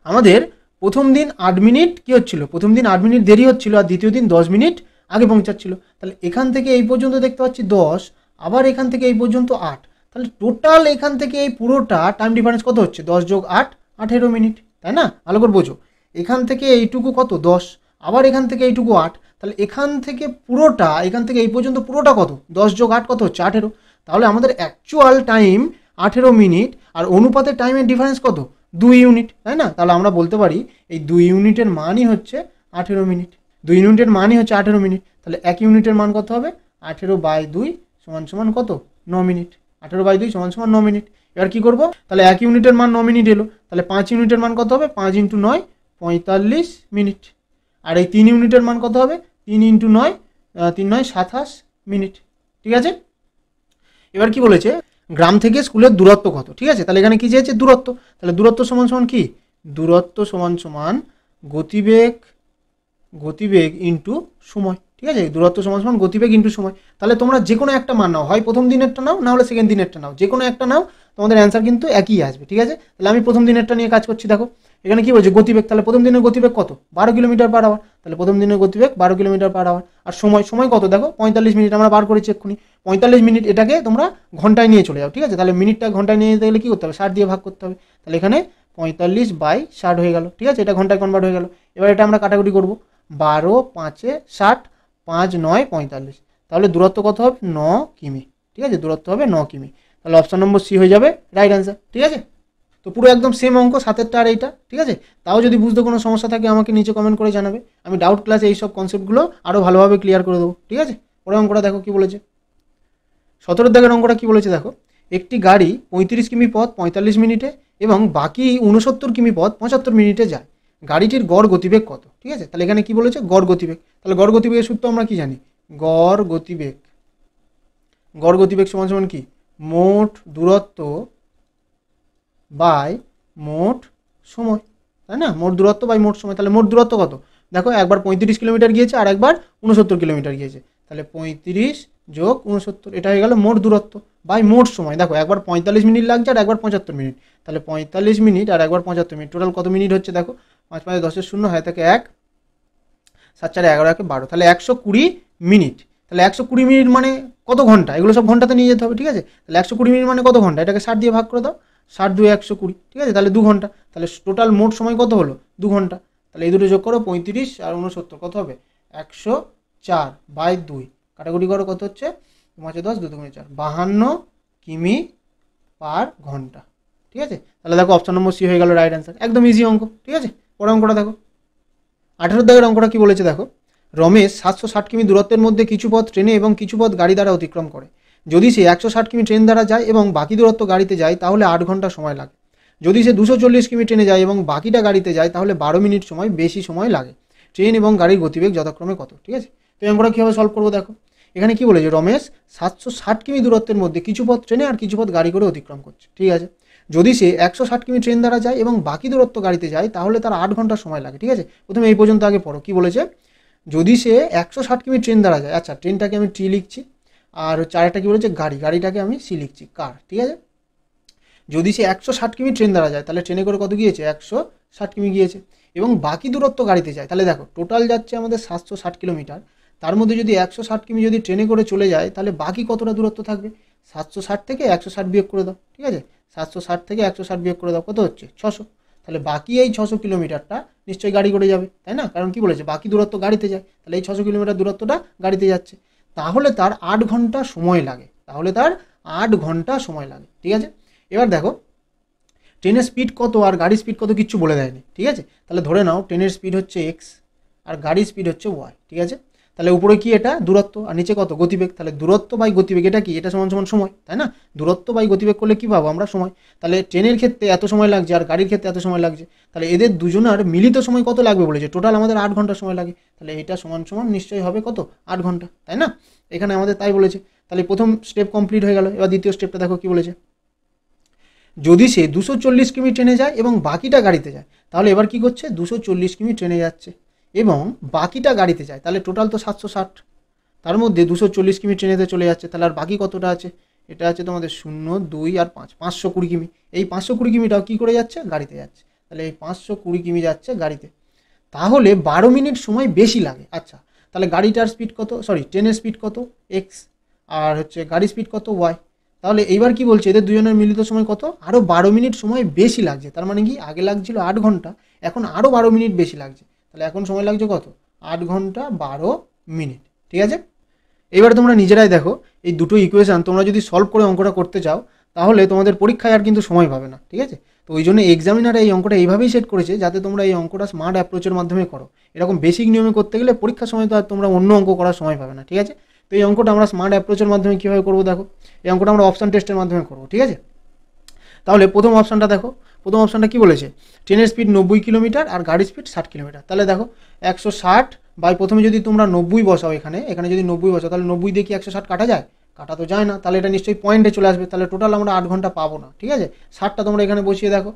আমাদের প্রথম দিন 8 মিনিট কী হচ্ছিল, প্রথম দিন 8 মিনিট দেরি হচ্ছিল, আর দ্বিতীয় দিন 10 মিনিট আগে পৌঁছাচ্ছিল, তাহলে এখান থেকে এই পর্যন্ত দেখতে পাচ্ছি 10, আবার এখান থেকে এই পর্যন্ত 8, তাহলে টোটাল এখান থেকে এই পুরোটা টাইম ডিফারেন্স কত হচ্ছে 10 যোগ 8 18 মিনিট, তাই না, ভালো করে বোঝো। এখান থেকে এইটুকু কত 10, আবার এখান থেকে এইটুকু 8, তাহলে এখান থেকে পুরোটা, এখান থেকে এই পর্যন্ত পুরোটা কত 10 যোগ 8 কত হচ্ছে 18, তাহলে আমাদের অ্যাকচুয়াল টাইম 18 মিনিট আর অনুপাতের টাইমের ডিফারেন্স কত 2 ইউনিট, তাই না, তাহলে আমরা বলতে পারি এই 2 ইউনিটের মানই হচ্ছে 18 মিনিট, 2 ইউনিটের মানই হচ্ছে 18 মিনিট, তাহলে 1 ইউনিটের মান কত হবে 18/2 সমান কত 9 মিনিট, 18/2 সমান 9 মিনিট। এবার কী করবো, তাহলে 1 ইউনিটের মান 9 মিনিট এলো, তাহলে 5 ইউনিটের মান কত হবে 5 × 9 45 মিনিট, আর এই 3 ইউনিটের মান কত হবে 3 × 9 3 9 27 মিনিট, ঠিক আছে। এবার কি বলেছে গ্রাম থেকে স্কুলের দূরত্ব কত, ঠিক আছে, তাহলে এখানে কি চেয়েছে দূরত্ব, তাহলে দূরত্ব সমান কি দূরত্ব সমান গতিবেগ ইন্টু সময়, ঠিক আছে, দূরত্ব সমান গতিবেগ ইন্টু সময়। তাহলে তোমরা যে কোনো একটা মান নাও, হয় প্রথম দিনেরটা নাও না হলে সেকেন্ড দিনেরটা নাও, যে কোনো একটা নাও, তোমাদের অ্যান্সার কিন্তু একই আসবে, ঠিক আছে। তাহলে আমি প্রথম দিনেরটা নিয়ে কাজ করছি, দেখো এখানে কি বলছে গতিবেগ, তাহলে প্রথম দিনের গতিবেগ কত 12 কিলোমিটার/আওয়ার, তাহলে প্রথম দিনের গতিবেগ 12 কিলোমিটার/আওয়ার, আর সময় কত দেখো 45 মিনিট, আমরা বার করেছি এক্ষুনি 45 মিনিট, এটাকে তোমরা ঘন্টায় নিয়ে চলে যাও, ঠিক আছে, তাহলে মিনিটটা ঘন্টায় নিয়ে যেতে গেলে কী করতে হবে 60 দিয়ে ভাগ করতে হবে, তাহলে এখানে 45/60 হয়ে গেল, ঠিক আছে, এটা ঘন্টায় কনভার্ট হয়ে গেল। এবার এটা আমরা কাটাকুটি করবো 12 5 60 5 9 45, তাহলে দূরত্ব কত হবে 9 কিমি, ঠিক আছে, দূরত্ব হবে 9 কিমি, তাহলে অপশন নম্বর সি হয়ে যাবে রাইট অ্যান্সার, ঠিক আছে। তো পুরো একদম সেম অঙ্ক 7এরটা আর এইটা, ঠিক আছে। তাও যদি বুঝতে কোনো সমস্যা থাকে আমাকে নিচে কমেন্ট করে জানাবে, আমি ডাউট ক্লাসে এইসব কনসেপ্টগুলো আরও ভালোভাবে ক্লিয়ার করে দেবো, ঠিক আছে। পরে অঙ্কটা দেখো কী বলেছে, 17 দাগের অঙ্কটা কী বলেছে দেখো, একটি গাড়ি 35 কিমি পথ 45 মিনিটে এবং বাকি 69 কিমি পথ 75 মিনিটে যায়, গাড়িটির গড় গতিবেগ কত, ঠিক আছে, তাহলে এখানে কি বলেছে গড় গতিবেগ, তাহলে গড় গতিবেগের সূত্র আমরা কি জানি, গড় গতিবেগ সমান কি মোট দূরত্ব বাই মোট সময়, তাই না, মোট দূরত্ব বাই মোট সময়, তাহলে মোট দূরত্ব কত দেখো, একবার 35 কিলোমিটার গিয়েছে আর একবার 69 কিলোমিটার গিয়েছে, তাহলে 35 যোগ 69, এটা হয়ে গেল মোট দূরত্ব বাই মোট সময়, দেখো একবার 45 মিনিট লাগছে আর একবার 75 মিনিট, তাহলে 45 মিনিট আর একবার 75 মিনিট, টোটাল কত মিনিট হচ্ছে দেখো 5 5 10 0 হয় থাকে 1 7 4 11 1 12, তাহলে 120 মিনিট, তাহলে 120 মিনিট মানে কত ঘন্টা, এগুলো সব ঘন্টাতে নিয়ে যেতে হবে, ঠিক আছে, তাহলে 120 মিনিট মানে কত ঘন্টা, এটাকে 60 দিয়ে ভাগ করে দাও, 60 2 120, ঠিক আছে, তাহলে 2 ঘন্টা, তাহলে টোটাল মোট সময় কত হলো 2 ঘন্টা, তাহলে এই দুটো যোগ করো 35 আর 69 কত হবে 104/2, কাটাকুটি করো কত হচ্ছে 5 10 2 2 4 52 কিমি পার ঘন্টা, ঠিক আছে। তাহলে দেখো অপশন নম্বর সি হয়ে গেল রাইট অ্যান্সার, একদম ইজি অঙ্ক, ঠিক আছে। পরের অঙ্কটা দেখো 18 দাগের অঙ্কটা কি বলেছে দেখো, রমেশ 760 কিমি দূরত্বের মধ্যে কিছু পথ ট্রেনে এবং কিছু পথ গাড়ি দ্বারা অতিক্রম করে, যদি সে 160 কিমি ট্রেন দ্বারা যায় এবং বাকি দূরত্ব গাড়িতে যায় তাহলে 8 ঘন্টা সময় লাগে, যদি সে 240 কিমি ট্রেনে যায় এবং বাকিটা গাড়িতে যায় তাহলে 12 মিনিট সময় বেশি সময় লাগে, ট্রেন এবং গাড়ির গতিবেগ যথাক্রমে কত, ঠিক আছে। তো এই অঙ্কটা কীভাবে সলভ করবো দেখো, এখানে কি বলেছে রমেশ 760 কিমি দূরত্বের মধ্যে কিছু পথ ট্রেনে আর কিছু পথ গাড়ি করে অতিক্রম করছে, ঠিক আছে, যদি সে 160 কিমি ট্রেন দ্বারা যায় এবং বাকি দূরত্ব গাড়িতে যায় তাহলে তার 8 ঘন্টা সময় লাগে, ঠিক আছে। প্রথমে এই পর্যন্ত আগে পড়ো, কি বলেছে যদি সে 160 কিমি ট্রেন দ্বারা যায়, আচ্ছা ট্রেনটাকে আমি টি লিখছি, আর চারটা কি বলেছে গাড়িটাকে আমি সি লিখছি কার, ঠিক আছে। যদি সে 160 কিমি ট্রেন দ্বারা যায় তাহলে ট্রেনে করে কত গিয়েছে 160 কিমি গিয়েছে, এবং বাকি দূরত্ব গাড়িতে যায়, তাহলে দেখো টোটাল যাচ্ছে আমাদের 760 কিলোমিটার, তার মধ্যে যদি 160 কিমি যদি ট্রেনে করে চলে যায় তাহলে বাকি কতটা দূরত্ব থাকবে, 760 থেকে 160 বিয়োগ করে দাও, ঠিক আছে, 760 থেকে 160 বিয়োগ করে দাও কত হচ্ছে 600, তাহলে বাকি এই 600 কিলোমিটারটা নিশ্চয়ই গাড়ি করে যাবে, তাই না, কারণ কি বলেছে বাকি দূরত্ব গাড়িতে যায়, তাহলে এই 600 কিলোমিটার দূরত্বটা গাড়িতে যাচ্ছে, তাহলে তার 8 ঘন্টা সময় লাগে, ঠিক আছে। এবার দেখো ট্রেনের স্পিড কত আর গাড়ির স্পিড কত কিচ্ছু বলে দেয়নি, ঠিক আছে, তাহলে ধরে নাও ট্রেনের স্পিড হচ্ছে এক্স আর গাড়ির স্পিড হচ্ছে ওয়াই, ঠিক আছে। তাহলে উপরে কি এটা দূরত্ব আর নিচে কত গতিবেগ, তাহলে দূরত্ব বাই গতিবেগ এটা কি, এটা সমান সমান সময়, তাই না? দূরত্ব বাই গতিবেগ করলে কি পাবো আমরা, সময়। তাহলে ট্রেনের ক্ষেত্রে এত সময় লাগছে আর গাড়ির ক্ষেত্রে এত সময় লাগছে, তাহলে এদের দুজনের মিলিত সময় কত লাগবে বলেছে, টোটাল আমাদের 8 ঘন্টা সময় লাগে, তাহলে এটা সমান সমান নিশ্চয়ই হবে কত, 8 ঘন্টা, তাই না? এখানে আমাদের তাই বলেছে। তাহলে প্রথম স্টেপ কমপ্লিট হয়ে গেল। এবার দ্বিতীয় স্টেপটা দেখো কি বলেছে, যদি সে 240 কিমি ট্রেনে যায় এবং বাকিটা গাড়িতে যায়, তাহলে এবার কি করছে, 240 কিমি ট্রেনে যাচ্ছে এবং বাকিটা গাড়িতে যায়, তাহলে টোটাল তো 760, তার মধ্যে 240 কিমি ট্রেনেতে চলে যাচ্ছে, তাহলে আর বাকি কতটা আছে, এটা আছে তোমাদের 0, 2 আর 5, 520 কিমি। এই 520 কিমিটাও কী করে যাচ্ছে, গাড়িতে যাচ্ছে, তাহলে এই 520 কিমি যাচ্ছে গাড়িতে, তাহলে 12 মিনিট সময় বেশি লাগে। আচ্ছা, তাহলে গাড়িটার স্পিড কত, সরি ট্রেনের স্পিড কত এক্স, আর হচ্ছে গাড়ির স্পিড কত ওয়াই। তাহলে এইবার কি বলছে, এদের দুজনের মিলিত সময় কত, আরও 12 মিনিট সময় বেশি লাগছে। তার মানে কি, আগে লাগছিল 8 ঘন্টা, এখন আরও 12 মিনিট বেশি লাগছে, তাহলে এখন সময় লাগছে কত, 8 ঘন্টা 12 মিনিট। ঠিক আছে, এবারে তোমরা নিজেরাই দেখো এই দুটো ইকুয়েশান তোমরা যদি সলভ করে অঙ্কটা করতে চাও, তাহলে তোমাদের পরীক্ষায় আর কিন্তু সময় পাবে না। ঠিক আছে, তো ওই জন্য এক্সামিনার এই অঙ্কটা এইভাবেই সেট করেছে যাতে তোমরা এই অঙ্কটা স্মার্ট অ্যাপ্রোচের মাধ্যমে করো। এরকম বেসিক নিয়মে করতে গেলে পরীক্ষার সময় তো আর তোমরা অন্য অঙ্ক করার সময় পাবে না। ঠিক আছে, তো এই অঙ্কটা আমরা স্মার্ট অ্যাপ্রোচের মাধ্যমে কীভাবে করবো দেখো, এই অঙ্কটা আমরা অপশান টেস্টের মাধ্যমে করবো। ঠিক আছে, তাহলে প্রথম অপশানটা দেখো, প্রথম অপশানটা কী বলেছে, ট্রেনের স্পিড 90 কিলোমিটার আর গাড়ির স্পিড 60 কিলোমিটার। তাহলে দেখো 160 বাই প্রথমে যদি তোমরা 90 বসাও, এখানে যদি 90 বসাও, তাহলে 90 দিয়ে কি 160 কাটা যায়, কাটা তো যায় না, তাহলে এটা নিশ্চয়ই পয়েন্টে চলে আসবে, তাহলে টোটাল আমরা 8 ঘন্টা পাবো না। ঠিক আছে, 60টা তোমরা এখানে বসিয়ে দেখো,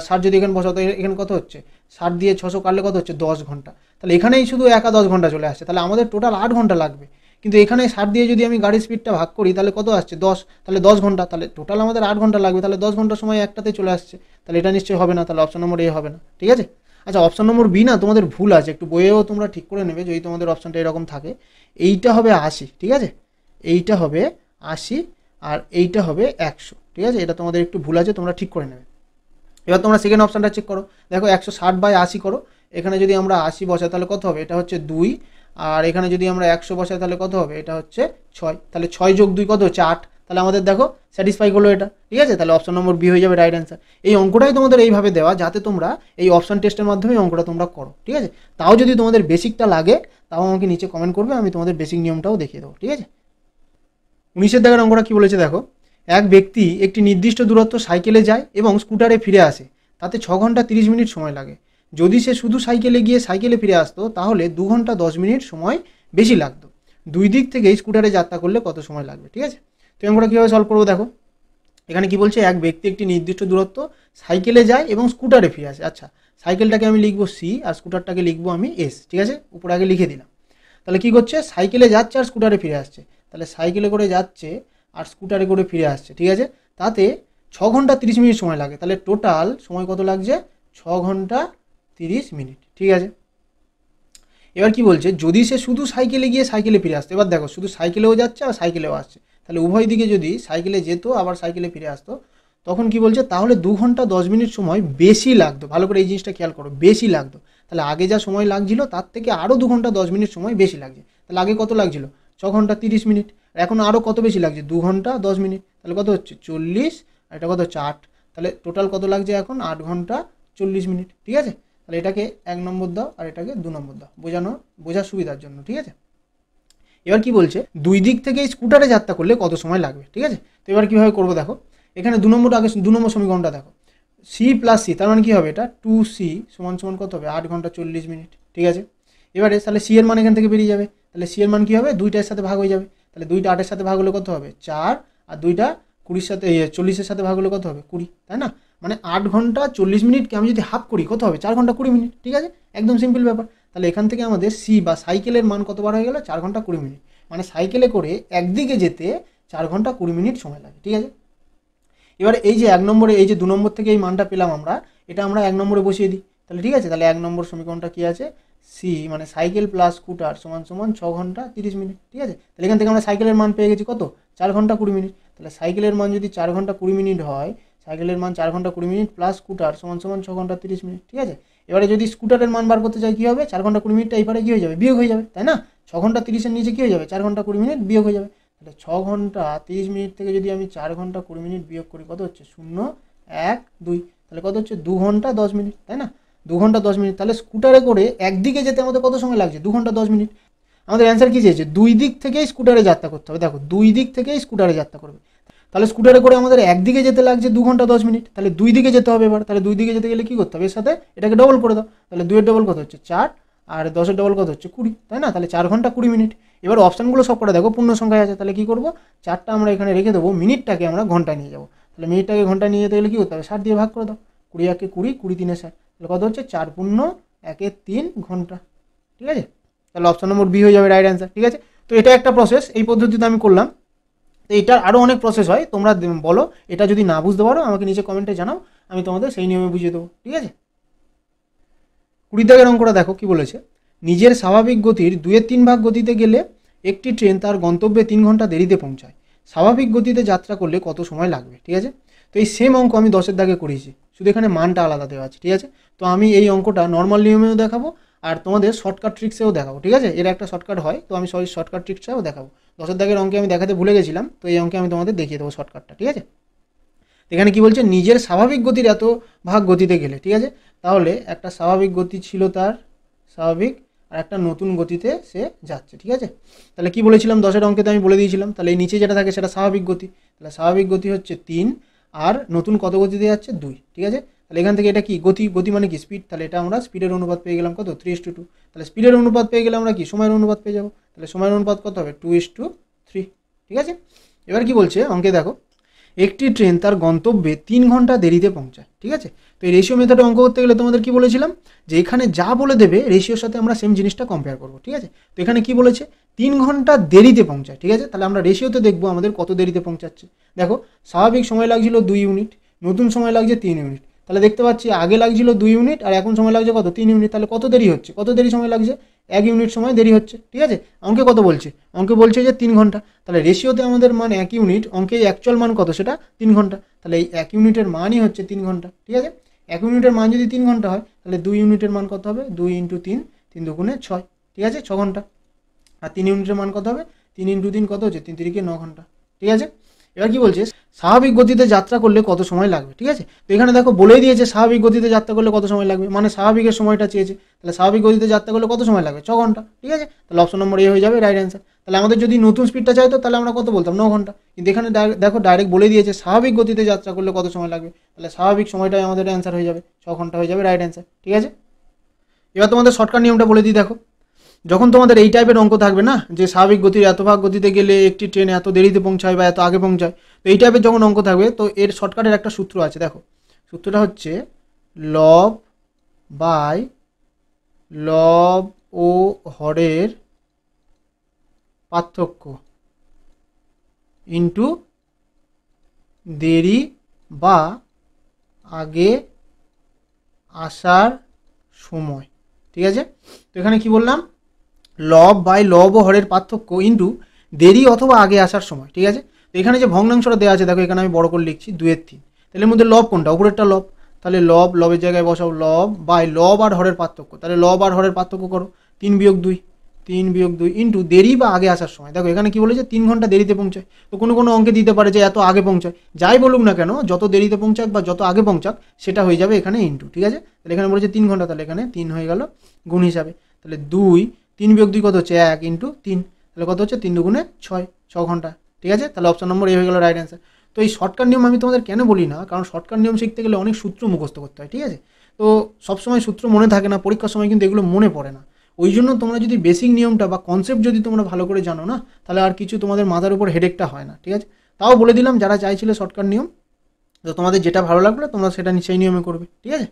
60 যদি এখানে বসাও তো এখানে কত হচ্ছে, 60 দিয়ে 600 কাটলে কত হচ্ছে, 10 ঘন্টা, তাহলে এখানেই শুধু 10 ঘন্টা চলে আসছে, তাহলে আমাদের টোটাল 8 ঘন্টা লাগবে। কিন্তু এখানে 60 দিয়ে যদি আমি গাড়ির স্পিডটা ভাগ করি তাহলে কত আসছে, 10, তাহলে 10 ঘন্টা, তাহলে টোটাল আমাদের 8 ঘন্টা লাগবে, তাহলে 10 ঘন্টা সময় একটাতে চলে আসছে, তাহলে এটা নিশ্চয়ই হবে না, তাহলে অপশন নম্বর এ হবে না। ঠিক আছে, আচ্ছা অপশন নম্বর বি না, তোমাদের ভুল আছে, একটু বইয়েও তোমরা ঠিক করে নেবে যদি তোমাদের অপশানটা এরকম থাকে। এইটা হবে 80, ঠিক আছে, এইটা হবে 80 আর এইটা হবে 100। ঠিক আছে, এটা তোমাদের একটু ভুল আছে, তোমরা ঠিক করে নেবে। এবার তোমরা সেকেন্ড অপশানটা চেক করো, দেখো 160 বাই 80 করো, এখানে যদি আমরা 80 বসাই তাহলে কত হবে, এটা হচ্ছে 2, আর এখানে যদি আমরা 100 বসাই তাহলে কত হবে, এটা হচ্ছে 6, তাহলে 6 যোগ 2 কত হচ্ছে 8, তাহলে আমাদের দেখো স্যাটিসফাই করলো এটা। ঠিক আছে, তাহলে অপশন নম্বর বি হয়ে যাবে রাইট অ্যান্সার। এই অঙ্কটাই তোমাদের এইভাবে দেওয়া যাতে তোমরা এই অপশন টেস্টের মাধ্যমে অঙ্কটা তোমরা করো। ঠিক আছে, তাও যদি তোমাদের বেসিকটা লাগে তাও আমাকে নিচে কমেন্ট করবে, আমি তোমাদের বেসিক নিয়মটাও দেখিয়ে দেবো। ঠিক আছে, 19 দাগের অঙ্কটা কী বলেছে দেখো, এক ব্যক্তি একটি নির্দিষ্ট দূরত্ব সাইকেলে যায় এবং স্কুটারে ফিরে আসে, তাতে 6 ঘন্টা 30 মিনিট সময় লাগে। যদি সে শুধু সাইকেলে গিয়ে সাইকেলে ফিরে আসতো তাহলে 2 ঘন্টা 10 মিনিট সময় বেশি লাগতো। দুই দিক থেকে স্কুটারে যাত্রা করলে কত সময় লাগবে। ঠিক আছে, তো আমরা কীভাবে সলভ করবো দেখো, এখানে কি বলছে, এক ব্যক্তি একটি নির্দিষ্ট দূরত্ব সাইকেলে যায় এবং স্কুটারে ফিরে আসে। আচ্ছা, সাইকেলটাকে আমি লিখবো সি আর স্কুটারটাকে লিখবো আমি এস। ঠিক আছে, উপরে আগে লিখে দিলাম। তাহলে কি করছে, সাইকেলে যাচ্ছে আর স্কুটারে ফিরে আসছে, তাহলে সাইকেলে করে যাচ্ছে আর স্কুটারে করে ফিরে আসছে। ঠিক আছে, তাতে 6 ঘন্টা 30 মিনিট সময় লাগে, তাহলে টোটাল সময় কত লাগছে, 6 ঘন্টা 30 মিনিট। ঠিক আছে, এবার কি বলছে, যদি সে শুধু সাইকেলে গিয়ে সাইকেলে ফিরে আসতো, এবার দেখো শুধু সাইকেলেও যাচ্ছে আর সাইকেলেও আসছে, তাহলে উভয় দিকে যদি সাইকেলে যেত আবার সাইকেলে ফিরে আসতো, তখন কি বলছে, তাহলে 2 ঘন্টা 10 মিনিট সময় বেশি লাগতো। ভালো করে এই জিনিসটা খেয়াল করো, বেশি লাগতো, তাহলে আগে যা সময় লাগছিল তার থেকে আরও 2 ঘন্টা 10 মিনিট সময় বেশি লাগছে। তাহলে আগে কত লাগছিল, 6 ঘন্টা 30 মিনিট, আর এখন আরও কত বেশি লাগছে, 2 ঘন্টা 10 মিনিট, তাহলে কত হচ্ছে 40, আর এটা কত হচ্ছে 8, তাহলে টোটাল কত লাগছে এখন 8 ঘন্টা 40 মিনিট। ঠিক আছে, তাহলে এটাকে 1 নম্বর দাও আর এটাকে 2 নম্বর দাও, বোঝার সুবিধার জন্য। ঠিক আছে, এবার কি বলছে, দুই দিক থেকে স্কুটারে যাত্রা করলে কত সময় লাগবে। ঠিক আছে, তো এবার কীভাবে করবো দেখো, এখানে 2 নম্বর সমীকরণটা দেখো, সি প্লাস সি, তার মানে কী হবে, এটা 2c সমান সমান কত হবে, 8 ঘন্টা 40 মিনিট। ঠিক আছে, এবারে তাহলে সি এর মান এখান থেকে বেরিয়ে যাবে, তাহলে সি এর মান কী হবে, 2টার সাথে ভাগ হয়ে যাবে, তাহলে 2টা 8-এর সাথে ভাগ হলে কত হবে 4, আর 2টা 20-এর সাথে 40-এর সাথে ভাগ হলে কত হবে 20, তাই না? মানে 8 ঘন্টা 40 মিনিটকে আমি যদি হাফ করি কত হবে, 4 ঘন্টা 20 মিনিট। ঠিক আছে, একদম সিম্পল ব্যাপার। তাহলে এখান থেকে আমাদের সি বা সাইকেলের মান কতবার হয়ে গেল, 4 ঘন্টা 20 মিনিট, মানে সাইকেলে করে একদিকে যেতে 4 ঘন্টা 20 মিনিট সময় লাগে। ঠিক আছে, এবার এই যে 1 নম্বরে, এই যে 2 নম্বর থেকে এই মানটা পেলাম আমরা, এটা আমরা 1 নম্বরে বসিয়ে দিই, তাহলে ঠিক আছে, তাহলে 1 নম্বর সমীকরণটা কী আছে, সি মানে সাইকেল প্লাস স্কুটার সমান সমান 6 ঘন্টা 30 মিনিট। ঠিক আছে, তাহলে এখান থেকে আমরা সাইকেলের মান পেয়ে গেছি কত, 4 ঘন্টা 20 মিনিট। তাহলে সাইকেলের মান যদি 4 ঘন্টা 20 মিনিট হয়, সাইকেলের মান 4 ঘন্টা 20 মিনিট প্লাস স্কুটার সমান সমান 6 ঘন্টা 30 মিনিট। ঠিক আছে, এবারে যদি স্কুটারের মান বার করতে চাই কী হবে, 4 ঘন্টা 20 মিনিটটা এইবারে কী হয়ে যাবে, বিয়োগ হয়ে যাবে, তাই না? 6 ঘন্টা 30-এর নিচে কী হয়ে যাবে, 4 ঘন্টা 20 মিনিট বিয়োগ হয়ে যাবে। তাহলে 6 ঘন্টা 30 মিনিট থেকে যদি আমি 4 ঘন্টা 20 মিনিট বিয়োগ করি কত হচ্ছে, 0, 1, 2, তাহলে কত হচ্ছে 2 ঘন্টা 10 মিনিট, তাই না? 2 ঘন্টা 10 মিনিট, তাহলে স্কুটারে করে একদিকে যেতে আমাদের কত সময় লাগছে, 2 ঘন্টা 10 মিনিট। আমাদের অ্যান্সার কী চেয়েছে, দুই দিক থেকেই স্কুটারে যাত্রা করতে হবে। দেখো দুই দিক থেকেই স্কুটারে যাত্রা করবে, তাহলে স্কুটারে করে আমাদের একদিকে যেতে লাগছে 2 ঘন্টা 10 মিনিট, তাহলে দুই দিকে যেতে হবে এবার। তাহলে দুই দিকে যেতে গেলে কী করতে হবে, এর সাথে এটাকে ডবল করে দাও, তাহলে 2 এর ডবল কত হচ্ছে 4, আর 10 এর ডবল কত হচ্ছে 20, তাই না? তাহলে 4 ঘন্টা 20 মিনিট। এবার অপশানগুলো সব করে দেখো পূর্ণ সংখ্যায় আছে, তাহলে কী করবো, 4টা আমরা এখানে রেখে দেবো, মিনিটটাকে আমরা ঘন্টায় নিয়ে যাবো। তাহলে মিনিটটাকে ঘন্টায় নিয়ে যেতে গেলে কী করতে হবে, 60 দিয়ে ভাগ করে দাও, 20 একে 20, 20 3 60, তাহলে কত হচ্ছে 4 পূর্ণ 1 3 ঘন্টা। ঠিক আছে, তাহলে অপশন নম্বর বি হয়ে যাবে রাইট অ্যান্সার। ঠিক আছে, তো এটা একটা প্রসেস, এই পদ্ধতিতে আমি করলাম। তো এটার আরও অনেক প্রসেস হয়, তোমরা বলো, এটা যদি না বুঝতে পারো আমাকে নিচে কমেন্টে জানাও, আমি তোমাদের সেই নিয়মে বুঝিয়ে দেবো। ঠিক আছে, 20 দাগের অঙ্কটা দেখো কি বলেছে, নিজের স্বাভাবিক গতির 2/3 ভাগ গতিতে গেলে একটি ট্রেন তার গন্তব্যে 3 ঘন্টা দেরিতে পৌঁছায়, স্বাভাবিক গতিতে যাত্রা করলে কত সময় লাগবে? ঠিক আছে, তো এই সেম অঙ্ক আমি 10 দাগে করেছি, শুধু এখানে মানটা আলাদা দেওয়া আছে। ঠিক আছে, তো আমি এই অঙ্কটা নর্মাল নিয়মেও দেখাবো আর তোমাদের শর্টকাট ট্রিক্সেও দেখাবো। ঠিক আছে, এর একটা শর্টকাট হয়, তো আমি শর্টকাট ট্রিক্সটাও দেখাবো। 10 দাগের অঙ্কে আমি দেখাতে ভুলে গেছিলাম, তো এই অঙ্কে আমি তোমাদের দেখিয়ে দেবো শর্টকাটটা। ঠিক আছে, এখানে কি বলছে, নিজের স্বাভাবিক গতির এত ভাগ গতিতে গেলে। ঠিক আছে, তাহলে একটা স্বাভাবিক গতি ছিল তার, স্বাভাবিক, আর একটা নতুন গতিতে সে যাচ্ছে। ঠিক আছে, তাহলে কি বলেছিলাম 10-এর অঙ্কেতে আমি বলে দিয়েছিলাম, তাহলে এই নিচে যেটা থাকে সেটা স্বাভাবিক গতি, তাহলে স্বাভাবিক গতি হচ্ছে 3, আর নতুন কত গতিতে যাচ্ছে 2। ঠিক আছে, তাহলে এখান থেকে এটা কি গতি, গতি মানে কি স্পিড, তাহলে এটা আমরা স্পিডের অনুপাত পেয়ে গেলাম কত, 3:2। তাহলে স্পিডের অনুপাত পেয়ে গেলে আমরা কি সময়ের অনুপাত পেয়ে যাবো, তাহলে সময়ের অনুপাত কত হবে 2:3। ঠিক আছে, এবার কি বলছে অঙ্কে দেখো, একটি ট্রেন তার গন্তব্যে 3 ঘন্টা দেরিতে পৌঁছায়। ঠিক আছে, তো এই রেশিও মেথডে অঙ্ক করতে গেলে তোমাদের কি বলেছিলাম, যে এখানে যা বলে দেবে রেশিওর সাথে আমরা সেম জিনিসটা কম্পেয়ার করবো। ঠিক আছে, তো এখানে কি বলেছে 3 ঘন্টা দেরিতে পৌঁছায়। ঠিক আছে, তাহলে আমরা রেশিওতে দেখবো আমাদের কত দেরিতে পৌঁছাচ্ছে। দেখো স্বাভাবিক সময় লাগছিল 2 ইউনিট, নতুন সময় লাগছে 3 ইউনিট, তাহলে দেখতে পাচ্ছি আগে লাগছিল 2 ইউনিট আর এখন সময় লাগছে কত, 3 ইউনিট, তাহলে কত দেরি হচ্ছে, কত দেরি সময় লাগছে, 1 ইউনিট সময় দেরি হচ্ছে। ঠিক আছে, অঙ্কে কত বলছে, অঙ্কে বলছে যে 3 ঘন্টা, তাহলে রেশিওতে আমাদের মান 1 ইউনিট, অঙ্কে অ্যাকচুয়াল মান কত, সেটা 3 ঘন্টা, তাহলে এই 1 ইউনিটের মানই হচ্ছে 3 ঘন্টা। ঠিক আছে, 1 ইউনিটের মান যদি 3 ঘন্টা হয়, তাহলে 2 ইউনিটের মান কত হবে, 2 × 3, 3 2 6। ঠিক আছে, 6 ঘন্টা। আর 3 ইউনিটের মান কত হবে, 3 × 3 কত হচ্ছে, 3 3 9 ঘন্টা। ঠিক আছে, এবার কি বলছে, স্বাভাবিক গতিতে যাত্রা করলে কত সময় লাগবে। ঠিক আছে, তো এখানে দেখো বলেই দিয়েছে স্বাভাবিক গতিতে যাত্রা করলে কত সময় লাগবে, মানে স্বাভাবিকের সময়টা চেয়েছে, তাহলে স্বাভাবিক গতিতে যাত্রা করলে কত সময় লাগবে, 6 ঘন্টা। ঠিক আছে, তাহলে অপশন নম্বর এ হয়ে যাবে রাইট অ্যান্সার। তাহলে আমাদের যদি নতুন স্পিডটা চাইতো তাহলে আমরা কত বলতাম, 9 ঘন্টা, কিন্তু এখানে দেখো ডাইরেক্ট বলে দিয়েছে স্বাভাবিক গতিতে যাত্রা করলে কত সময় লাগবে, তাহলে স্বাভাবিক সময়টাই আমাদের অ্যান্সার হয়ে যাবে, 6 ঘন্টা হয়ে যাবে রাইট অ্যান্সার। ঠিক আছে, এবার তোমাদের শর্টকাট নিয়মটা বলে দিই। দেখো যখন তোমাদের এই টাইপের অঙ্ক থাকবে না, যে স্বাভাবিক গতির এত ভাগ গতিতে গেলে একটি ট্রেন এত দেরিতে পৌঁছায় বা এত আগে পৌঁছায়, তো এই টাইপের যখন অঙ্ক থাকবে, তো এর শর্টকাটের একটা সূত্র আছে। দেখো সূত্রটা হচ্ছে লব বাই লব ও হরের পার্থক্য ইন্টু দেরি বা আগে আসার সময়। ঠিক আছে, তো এখানে কি বললাম, লব বাই লব ও হরের পার্থক্য ইন্টু দেরি অথবা আগে আসার সময়। ঠিক আছে, তো এখানে যে ভগ্নাংশটা দেওয়া আছে দেখো, এখানে আমি বড় করে লিখছি 2/3, তাহলে এর মধ্যে লব কোনটা, উপরেরটা লব, তাহলে লব, লবের জায়গায় বসাও লব বাই লব আর হরের পার্থক্য, তাহলে লব আর হরের পার্থক্য করো 3 - 2, 3 - 2 ইন্টু দেরি বা আগে আসার সময়। দেখো এখানে কি বলেছে 3 ঘন্টা দেরিতে পৌঁছায়, তো কোনো কোনো অঙ্কে দিতে পারে যে এত আগে পৌঁছায়, যাই বলুক না কেন, যত দেরিতে পৌঁছাক বা যত আগে পৌঁছাক সেটা হয়ে যাবে এখানে ইন্টু। ঠিক আছে, তাহলে এখানে বলেছে 3 ঘন্টা, তাহলে এখানে 3 হয়ে গেল গুণ হিসাবে, তাহলে 2, 3 - 2 কত হচ্ছে 1 × 3, তাহলে কত হচ্ছে 3 2 6, 6 ঘন্টা। ঠিক আছে, তাহলে অপশন নম্বর এ হয়ে গেল রাইট অ্যান্সার। তো এই শর্টকাট নিয়ম আমি তোমাদের কেন বলি না, কারণ শর্টকাট নিয়ম শিখতে গেলে অনেক সূত্র মুখস্থ করতে হয়। ঠিক আছে, তো সবসময় সূত্র মনে থাকে না, পরীক্ষার সময় কিন্তু এগুলো মনে পড়ে না। ওই জন্য তোমরা যদি বেসিক নিয়মটা বা কনসেপ্ট যদি তোমরা ভালো করে জানো না, তাহলে আর কিছু তোমাদের মাথার উপর হেডেকটা হয় না। ঠিক আছে, তাও বলে দিলাম যারা চাইছিলে শর্টকাট নিয়ম, তো তোমাদের যেটা ভালো লাগলো তোমরা সেটা সেই নিয়মে করবে। ঠিক আছে।